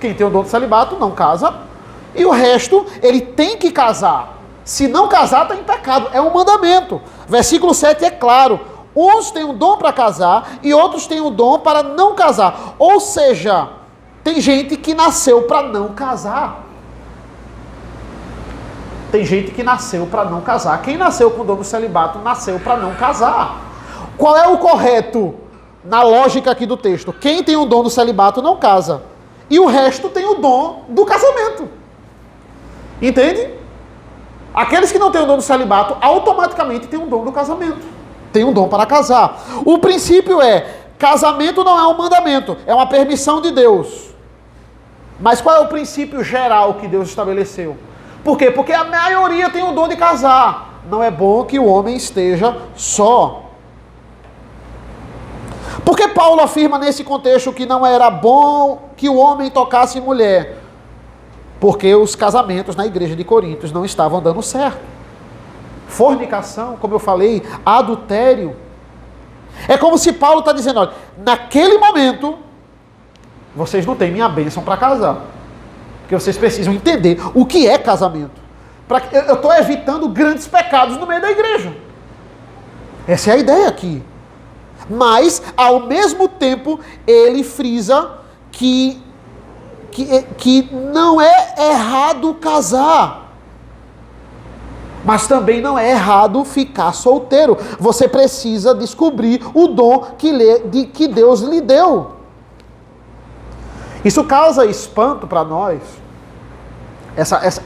Quem tem o dom de celibato não casa. E o resto, ele tem que casar. Se não casar, está em pecado. É um mandamento. Versículo 7 é claro. Uns têm o dom para casar e outros têm o dom para não casar. Ou seja, tem gente que nasceu para não casar. Tem gente que nasceu para não casar. Quem nasceu com o dom do celibato nasceu para não casar. Qual é o correto na lógica aqui do texto? Quem tem o dom do celibato não casa. E o resto tem o dom do casamento. Entende? Aqueles que não têm o dom do celibato automaticamente têm o dom do casamento. Tem um dom para casar. O princípio é, casamento não é um mandamento, é uma permissão de Deus. Mas qual é o princípio geral que Deus estabeleceu? Por quê? Porque a maioria tem o dom de casar. Não é bom que o homem esteja só. Por que Paulo afirma nesse contexto que não era bom que o homem tocasse mulher? Porque os casamentos na igreja de Corinto não estavam dando certo. Fornicação, como eu falei, adultério. É como se Paulo está dizendo, olha, naquele momento, vocês não têm minha bênção para casar. Porque vocês precisam entender o que é casamento. Eu estou evitando grandes pecados no meio da igreja. Essa é a ideia aqui. Mas, ao mesmo tempo, ele frisa que não é errado casar. Mas também não é errado ficar solteiro. Você precisa descobrir o dom que Deus lhe deu. Isso causa espanto para nós.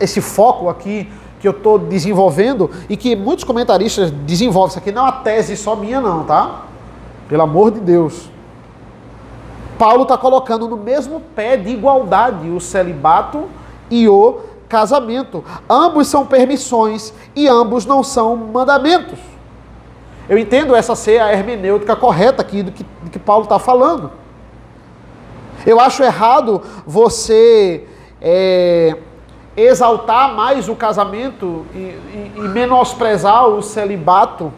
Esse foco aqui que eu estou desenvolvendo e que muitos comentaristas desenvolvem. Isso aqui não é uma tese só minha não, tá? Pelo amor de Deus. Paulo está colocando no mesmo pé de igualdade o celibato e o casamento. Ambos são permissões e ambos não são mandamentos. Eu entendo essa ser a hermenêutica correta aqui do que Paulo está falando. Eu acho errado você exaltar mais o casamento e menosprezar o celibato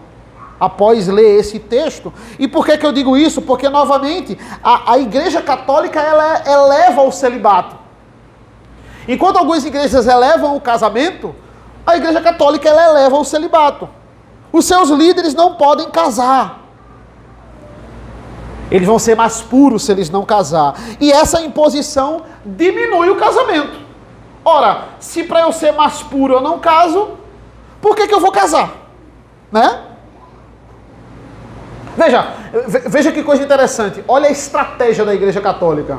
após ler esse texto. E por que eu digo isso? Porque, novamente, a Igreja Católica ela eleva o celibato. Enquanto algumas igrejas elevam o casamento, a Igreja Católica ela eleva o celibato. Os seus líderes não podem casar. Eles vão ser mais puros se eles não casar. E essa imposição diminui o casamento. Ora, se para eu ser mais puro eu não caso, por que eu vou casar? Né? Veja que coisa interessante. Olha a estratégia da Igreja Católica.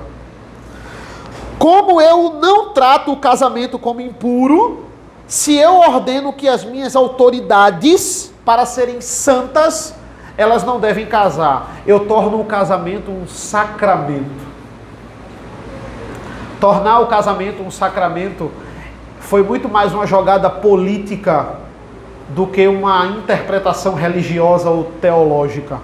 Como eu não trato o casamento como impuro, se eu ordeno que as minhas autoridades, para serem santas, elas não devem casar, eu torno o casamento um sacramento. Tornar o casamento um sacramento foi muito mais uma jogada política do que uma interpretação religiosa ou teológica.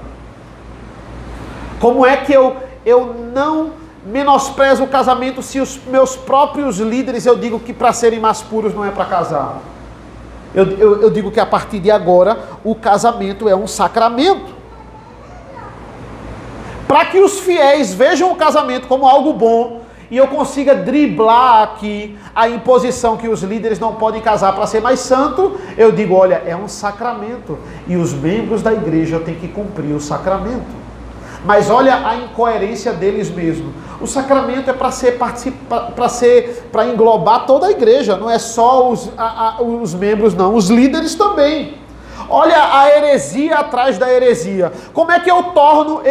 Como é que eu não menosprezo o casamento se os meus próprios líderes eu digo que para serem mais puros não é para casar? Eu digo que a partir de agora o casamento é um sacramento. Para que os fiéis vejam o casamento como algo bom e eu consiga driblar aqui a imposição que os líderes não podem casar para ser mais santo, eu digo, olha, é um sacramento e os membros da igreja têm que cumprir o sacramento. Mas olha a incoerência deles mesmos. O sacramento é para englobar toda a igreja, não é só os membros não, os líderes também. Olha a heresia atrás da heresia. Como é que eu torno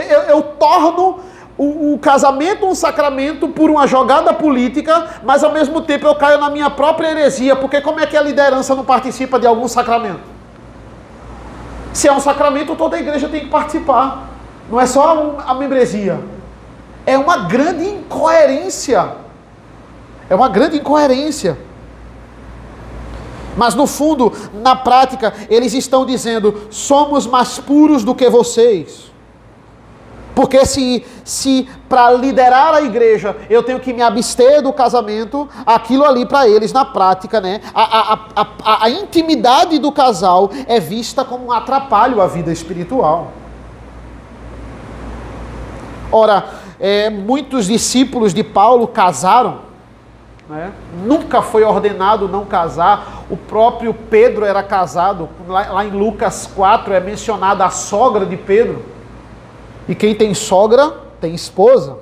o casamento um sacramento por uma jogada política, mas ao mesmo tempo eu caio na minha própria heresia, porque como é que a liderança não participa de algum sacramento? Se é um sacramento, toda a igreja tem que participar. Não é só a membresia. É uma grande incoerência. É uma grande incoerência. Mas no fundo, na prática, eles estão dizendo, somos mais puros do que vocês. Porque se para liderar a igreja eu tenho que me abster do casamento, aquilo ali para eles na prática, né, a intimidade do casal é vista como um atrapalho à vida espiritual. Ora, muitos discípulos de Paulo casaram, né? Nunca foi ordenado não casar. O próprio Pedro era casado. Lá em Lucas 4 é mencionada a sogra de Pedro. E quem tem sogra, tem esposa.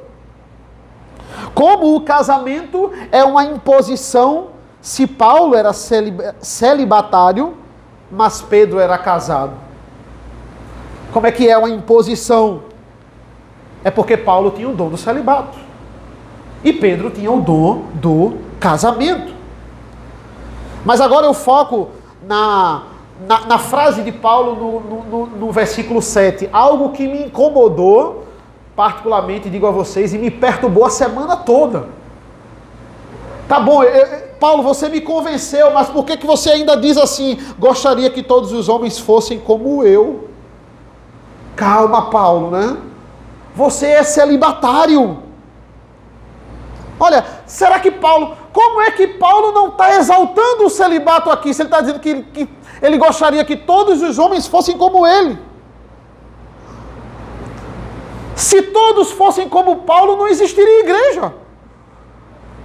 Como o casamento é uma imposição, se Paulo era celibatário, mas Pedro era casado. Como é que é uma imposição? É porque Paulo tinha o dom do celibato. E Pedro tinha o dom do casamento. Mas agora eu foco na frase de Paulo no versículo 7. Algo que me incomodou, particularmente, digo a vocês, e me perturbou a semana toda. Tá bom, Paulo, você me convenceu, mas por que você ainda diz assim, gostaria que todos os homens fossem como eu? Calma, Paulo, né? Você é celibatário. Olha, será que Paulo... Como é que Paulo não está exaltando o celibato aqui? Se ele está dizendo que ele gostaria que todos os homens fossem como ele. Se todos fossem como Paulo, não existiria igreja.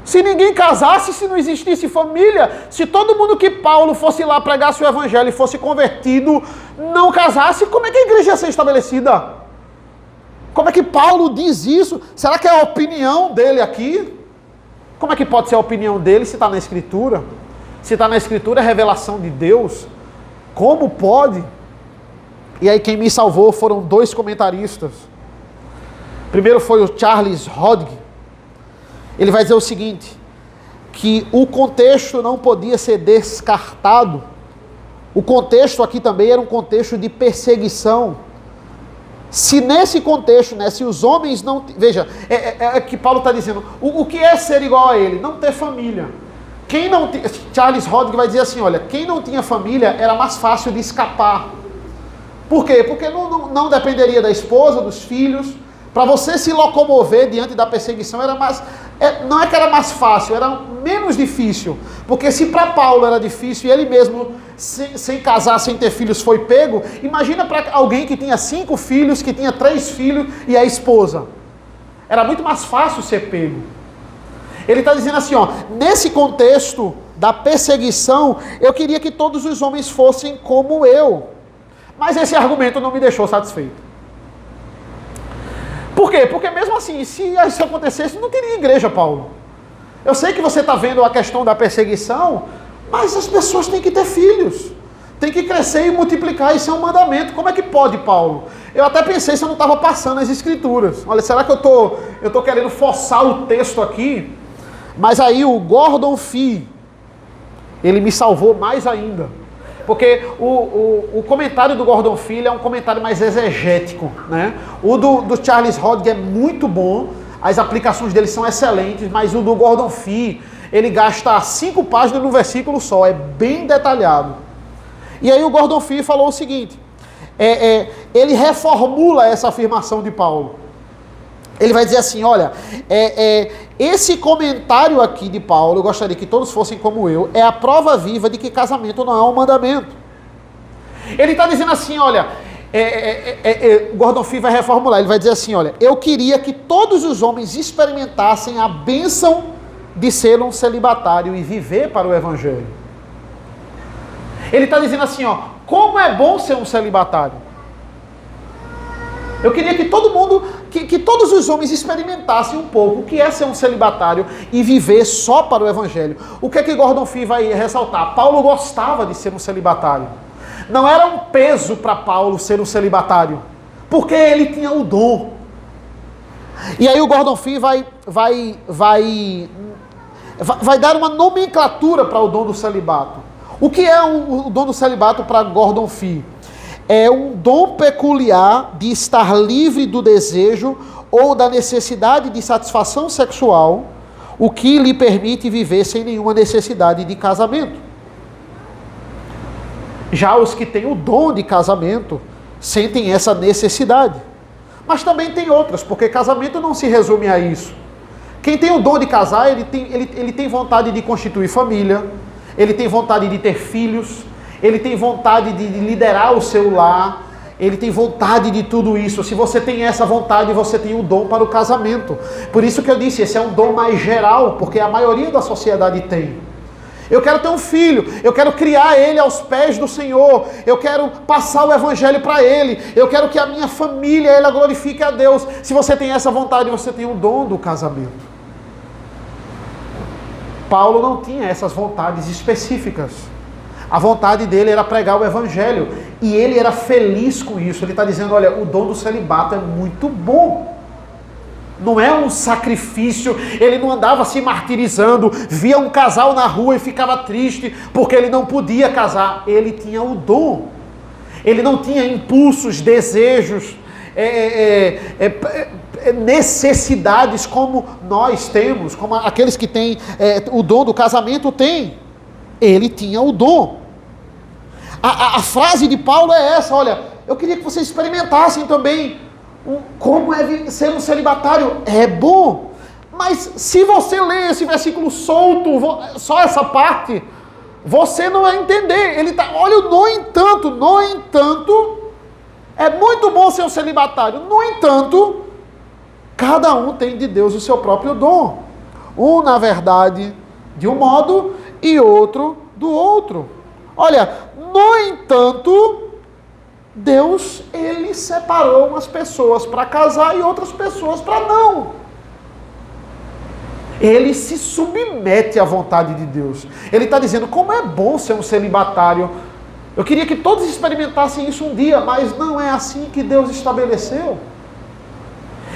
Se ninguém casasse, se não existisse família, se todo mundo que Paulo fosse lá pregasse o evangelho e fosse convertido, não casasse, como é que a igreja ia ser estabelecida? Como é que Paulo diz isso? Será que é a opinião dele aqui? Como é que pode ser a opinião dele se está na Escritura? Se está na Escritura é revelação de Deus. Como pode? E aí quem me salvou foram dois comentaristas. Primeiro foi o Charles Hodge. Ele vai dizer o seguinte, que o contexto não podia ser descartado. O contexto aqui também era um contexto de perseguição. Se nesse contexto, né, se os homens não... Veja, é que Paulo está dizendo, o que é ser igual a ele? Não ter família. Quem não Charles Hodge vai dizer assim, olha, quem não tinha família era mais fácil de escapar. Por quê? Porque não dependeria da esposa, dos filhos. Para você se locomover diante da perseguição era mais... não é que era mais fácil, era menos difícil. Porque se para Paulo era difícil e ele mesmo, sem casar, sem ter filhos, foi pego, imagina para alguém que tinha 5 filhos, que tinha 3 filhos e a esposa. Era muito mais fácil ser pego. Ele está dizendo assim, ó, nesse contexto da perseguição, eu queria que todos os homens fossem como eu. Mas esse argumento não me deixou satisfeito. Por quê? Porque mesmo assim, se isso acontecesse, não teria igreja, Paulo. Eu sei que você está vendo a questão da perseguição, mas as pessoas têm que ter filhos. Tem que crescer e multiplicar, isso é um mandamento. Como é que pode, Paulo? Eu até pensei se eu não estava passando as escrituras. Olha, será que eu tô querendo forçar o texto aqui? Mas aí o Gordon Fee, ele me salvou mais ainda. Porque o comentário do Gordon Fee é um comentário mais exegético, né? O do Charles Hodge é muito bom, as aplicações dele são excelentes, mas o do Gordon Fee, ele gasta 5 páginas num versículo só, é bem detalhado. E aí o Gordon Fee falou o seguinte, ele reformula essa afirmação de Paulo. Ele vai dizer assim, olha, esse comentário aqui de Paulo, eu gostaria que todos fossem como eu, é a prova viva de que casamento não é um mandamento. Ele está dizendo assim, olha, Gordon Fee vai reformular, ele vai dizer assim, olha, eu queria que todos os homens experimentassem a bênção de ser um celibatário e viver para o Evangelho. Ele está dizendo assim, ó, como é bom ser um celibatário. Eu queria que todo mundo, que todos os homens experimentassem um pouco o que é ser um celibatário e viver só para o Evangelho. O que é que Gordon Fee vai ressaltar? Paulo gostava de ser um celibatário. Não era um peso para Paulo ser um celibatário, porque ele tinha o dom. E aí o Gordon Fee vai dar uma nomenclatura para o dom do celibato. O que é o dom do celibato para Gordon Fee? É um dom peculiar de estar livre do desejo ou da necessidade de satisfação sexual, o que lhe permite viver sem nenhuma necessidade de casamento. Já os que têm o dom de casamento sentem essa necessidade. Mas também tem outras, porque casamento não se resume a isso. Quem tem o dom de casar, ele tem vontade de constituir família, ele tem vontade de ter filhos, ele tem vontade de liderar o seu lar, ele tem vontade de tudo isso. Se você tem essa vontade, você tem o dom para o casamento. Por isso que eu disse, esse é um dom mais geral, porque a maioria da sociedade tem. Eu quero ter um filho, eu quero criar ele aos pés do Senhor, eu quero passar o evangelho para ele, eu quero que a minha família, ela glorifique a Deus. Se você tem essa vontade, você tem o dom do casamento. Paulo não tinha essas vontades específicas. A vontade dele era pregar o evangelho. E ele era feliz com isso. Ele está dizendo, olha, o dom do celibato é muito bom. Não é um sacrifício. Ele não andava se martirizando, via um casal na rua e ficava triste porque ele não podia casar. Ele tinha o dom. Ele não tinha impulsos, desejos, necessidades como nós temos, como aqueles que têm o dom do casamento têm. Ele tinha o dom. A frase de Paulo é essa, olha, eu queria que vocês experimentassem também como é ser um celibatário. É bom, mas se você ler esse versículo solto, só essa parte, você não vai entender. Ele tá, olha, no entanto, é muito bom ser um celibatário. No entanto, cada um tem de Deus o seu próprio dom. Um, na verdade, de um modo e outro do outro. Olha, no entanto, Deus, ele separou umas pessoas para casar e outras pessoas para não. Ele se submete à vontade de Deus. Ele está dizendo, como é bom ser um celibatário. Eu queria que todos experimentassem isso um dia, mas não é assim que Deus estabeleceu.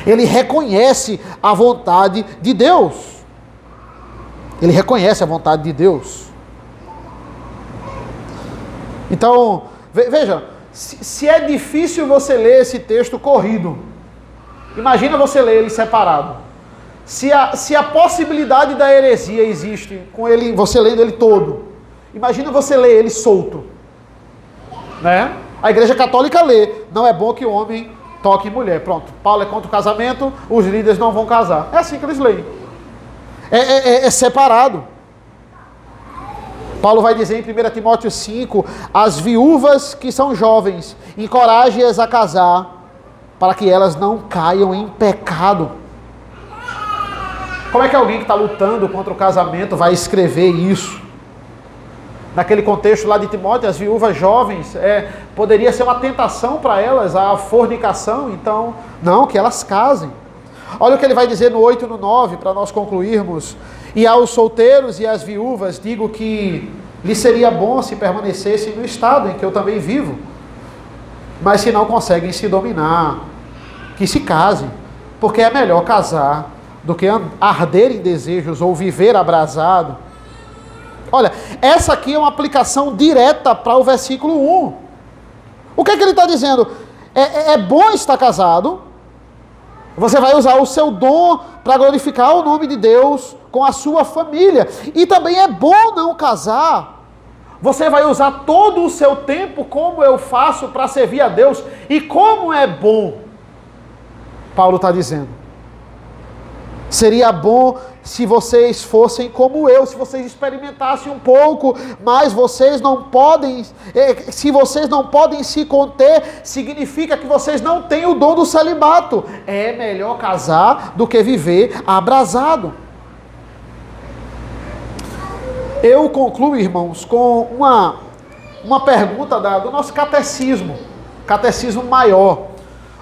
Ele reconhece a vontade de Deus. Ele reconhece a vontade de Deus. Então, veja, se é difícil você ler esse texto corrido, imagina você ler ele separado. Se a possibilidade da heresia existe, com ele, você lendo ele todo, imagina você ler ele solto. Né? A Igreja Católica lê, não é bom que o homem toque em mulher. Pronto, Paulo é contra o casamento, os líderes não vão casar. É assim que eles leem. É separado. Paulo vai dizer em 1 Timóteo 5, as viúvas que são jovens, encoraje-as a casar, para que elas não caiam em pecado. Como é que alguém que está lutando contra o casamento vai escrever isso? Naquele contexto lá de Timóteo, as viúvas jovens, poderia ser uma tentação para elas, a fornicação, então, não, que elas casem. Olha o que ele vai dizer no 8 e no 9, para nós concluirmos. E aos solteiros e às viúvas, digo que lhes seria bom se permanecessem no estado em que eu também vivo. Mas se não conseguem se dominar, que se casem, porque é melhor casar do que arder em desejos ou viver abrasado. Olha, essa aqui é uma aplicação direta para o versículo 1. O que é que ele está dizendo? É bom estar casado. Você vai usar o seu dom para glorificar o nome de Deus com a sua família. E também é bom não casar. Você vai usar todo o seu tempo como eu faço para servir a Deus. E como é bom, Paulo está dizendo. Seria bom se vocês fossem como eu, se vocês experimentassem um pouco, mas vocês não podem, se vocês não podem se conter, significa que vocês não têm o dom do celibato. É melhor casar do que viver abrasado. Eu concluo, irmãos, com uma pergunta do nosso catecismo maior.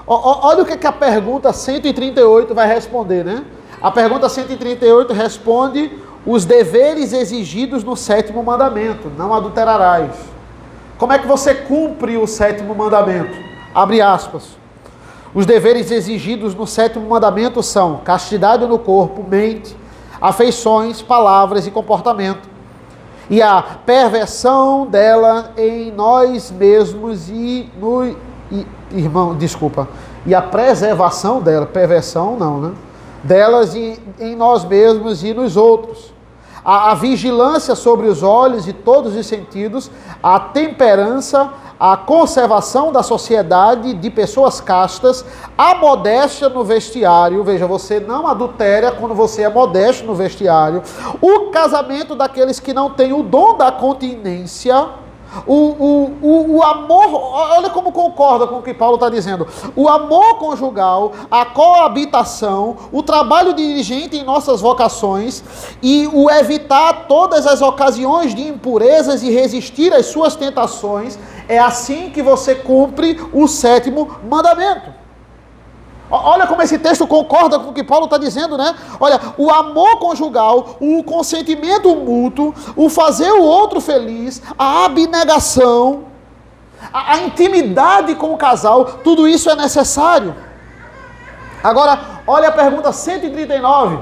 Olha o que a pergunta 138 vai responder, né? A pergunta 138 responde os deveres exigidos no 7º mandamento, não adulterarás. Como é que você cumpre o 7º mandamento? Abre aspas. Os deveres exigidos no sétimo mandamento são castidade no corpo, mente, afeições, palavras e comportamento. E a perversão dela em nós mesmos e a preservação dela, perversão não, né? Delas em nós mesmos e nos outros. A vigilância sobre os olhos e todos os sentidos, a temperança, a conservação da sociedade de pessoas castas, a modéstia no vestiário, veja, você não adultera quando você é modesto no vestiário, o casamento daqueles que não têm o dom da continência, o amor, olha como concorda com o que Paulo está dizendo, o amor conjugal, a coabitação, o trabalho diligente em nossas vocações e o evitar todas as ocasiões de impurezas e resistir às suas tentações, é assim que você cumpre o sétimo mandamento. Olha como esse texto concorda com o que Paulo está dizendo, né? Olha, o amor conjugal, o consentimento mútuo, o fazer o outro feliz, a abnegação, a intimidade com o casal, tudo isso é necessário. Agora, olha a pergunta 139.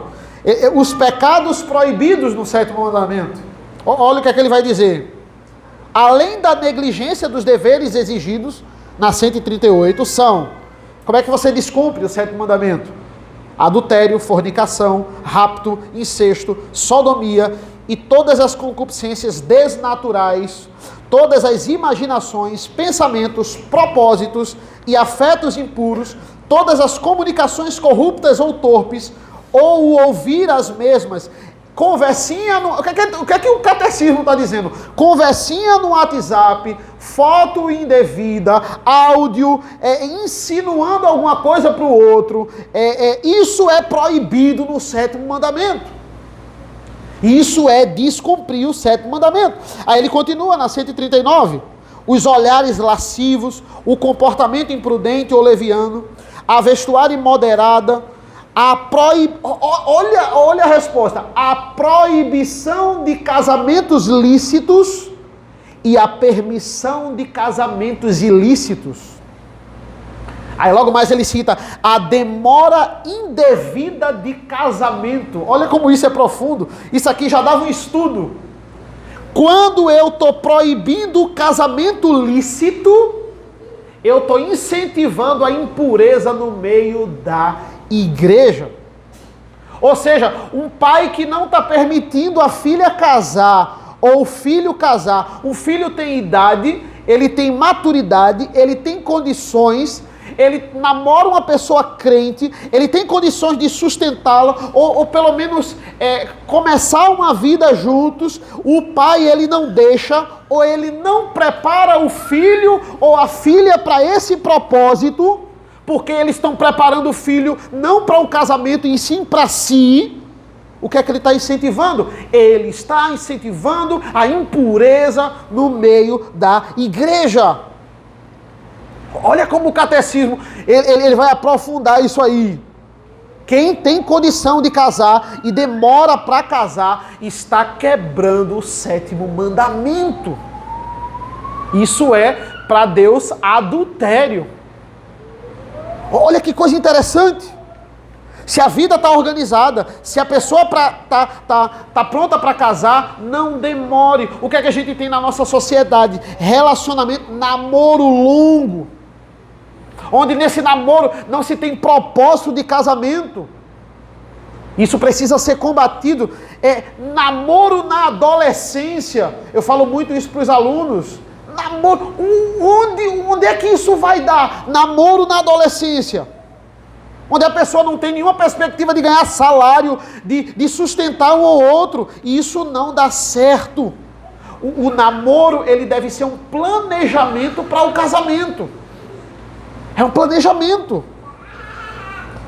Os pecados proibidos no sétimo mandamento. Olha o que é que ele vai dizer. Além da negligência dos deveres exigidos na 138, são... Como é que você descumpre o sétimo mandamento? Adultério, fornicação, rapto, incesto, sodomia e todas as concupiscências desnaturais, todas as imaginações, pensamentos, propósitos e afetos impuros, todas as comunicações corruptas ou torpes, ou o ouvir as mesmas. Conversinha no... O que é que o catecismo está dizendo? Conversinha no WhatsApp, foto indevida, áudio, insinuando alguma coisa para o outro. Isso é proibido no sétimo mandamento. Isso é descumprir o sétimo mandamento. Aí ele continua na 139. Os olhares lascivos, o comportamento imprudente ou leviano, a vestuário imoderada, olha a resposta. A proibição de casamentos lícitos e a permissão de casamentos ilícitos. Aí logo mais ele cita a demora indevida de casamento. Olha como isso é profundo. Isso aqui já dava um estudo. Quando eu estou proibindo o casamento lícito, eu estou incentivando a impureza no meio da igreja. Ou seja, um pai que não está permitindo a filha casar ou o filho casar. O filho tem idade, ele tem maturidade, ele tem condições, ele namora uma pessoa crente, ele tem condições de sustentá-la, ou pelo menos começar uma vida juntos. O pai, ele não deixa, ou ele não prepara o filho ou a filha para esse propósito, porque eles estão preparando o filho não para o casamento, e sim para si. O que é que ele está incentivando? Ele está incentivando a impureza no meio da igreja. Olha como o catecismo, ele vai aprofundar isso aí. Quem tem condição de casar e demora para casar, está quebrando o sétimo mandamento. Isso é, para Deus, adultério. Olha que coisa interessante. Se a vida está organizada, se a pessoa está pronta para casar, não demore. O que é que a gente tem na nossa sociedade? Relacionamento, namoro longo. Onde nesse namoro não se tem propósito de casamento. Isso precisa ser combatido. Namoro na adolescência. Eu falo muito isso para os alunos. Namoro, onde é que isso vai dar? Namoro na adolescência. Onde a pessoa não tem nenhuma perspectiva de ganhar salário, de sustentar um ou outro. E isso não dá certo. O namoro, ele deve ser um planejamento para o casamento. É um planejamento.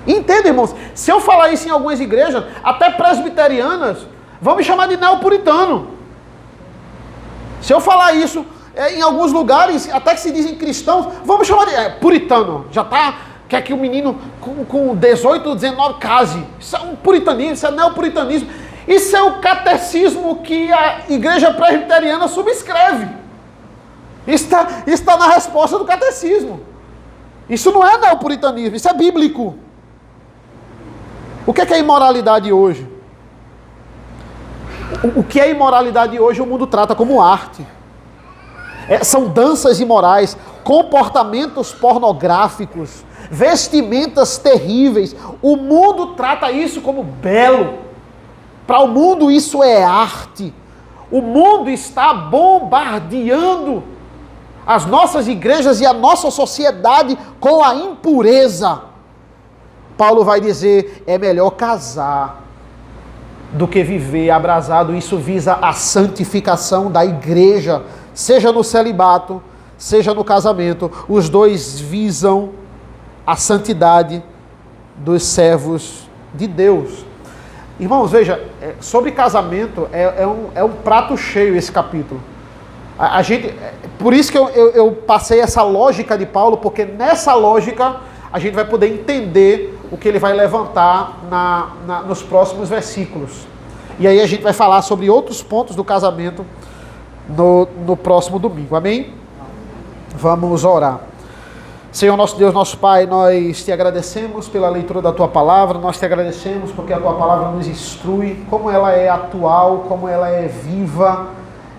Entende, irmãos? Se eu falar isso em algumas igrejas, até presbiterianas, vão me chamar de neopuritano. Se eu falar isso em alguns lugares, até que se dizem cristãos, vão me chamar de puritano. Já está... Quer que o menino com 18, 19 case. Isso é um puritanismo, isso é neopuritanismo. Isso é o catecismo que a igreja presbiteriana subscreve. Isso está na resposta do catecismo. Isso não é neopuritanismo, isso é bíblico. O que é imoralidade hoje? O que é imoralidade hoje o mundo trata como arte. São danças imorais, comportamentos pornográficos, vestimentas terríveis. O mundo trata isso como belo. Para o mundo isso é arte. O mundo está bombardeando as nossas igrejas e a nossa sociedade com a impureza. Paulo vai dizer, é melhor casar do que viver abrasado. Isso visa a santificação da igreja, seja no celibato, seja no casamento. Os dois visam a santidade dos servos de Deus. Irmãos, veja, sobre casamento é um prato cheio esse capítulo. Por isso que eu passei essa lógica de Paulo, porque nessa lógica a gente vai poder entender o que ele vai levantar nos próximos versículos. E aí a gente vai falar sobre outros pontos do casamento no próximo domingo. Amém? Vamos orar. Senhor nosso Deus, nosso Pai, nós te agradecemos pela leitura da Tua Palavra, nós te agradecemos porque a Tua Palavra nos instrui, como ela é atual, como ela é viva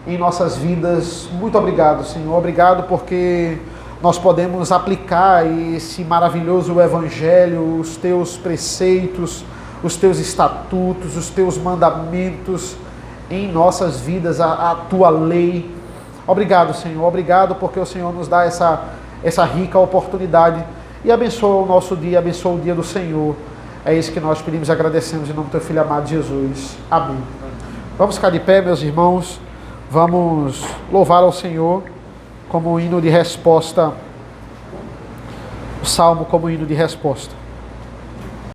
em nossas vidas. Muito obrigado, Senhor. Obrigado porque nós podemos aplicar esse maravilhoso Evangelho, os Teus preceitos, os Teus estatutos, os Teus mandamentos em nossas vidas, a Tua lei. Obrigado, Senhor. Obrigado porque o Senhor nos dá essa rica oportunidade e abençoa o nosso dia, abençoa o dia do Senhor. É isso que nós pedimos e agradecemos em nome do Teu Filho amado Jesus. Amém. Vamos ficar de pé, meus irmãos. Vamos louvar ao Senhor como hino de resposta, o salmo como hino de resposta.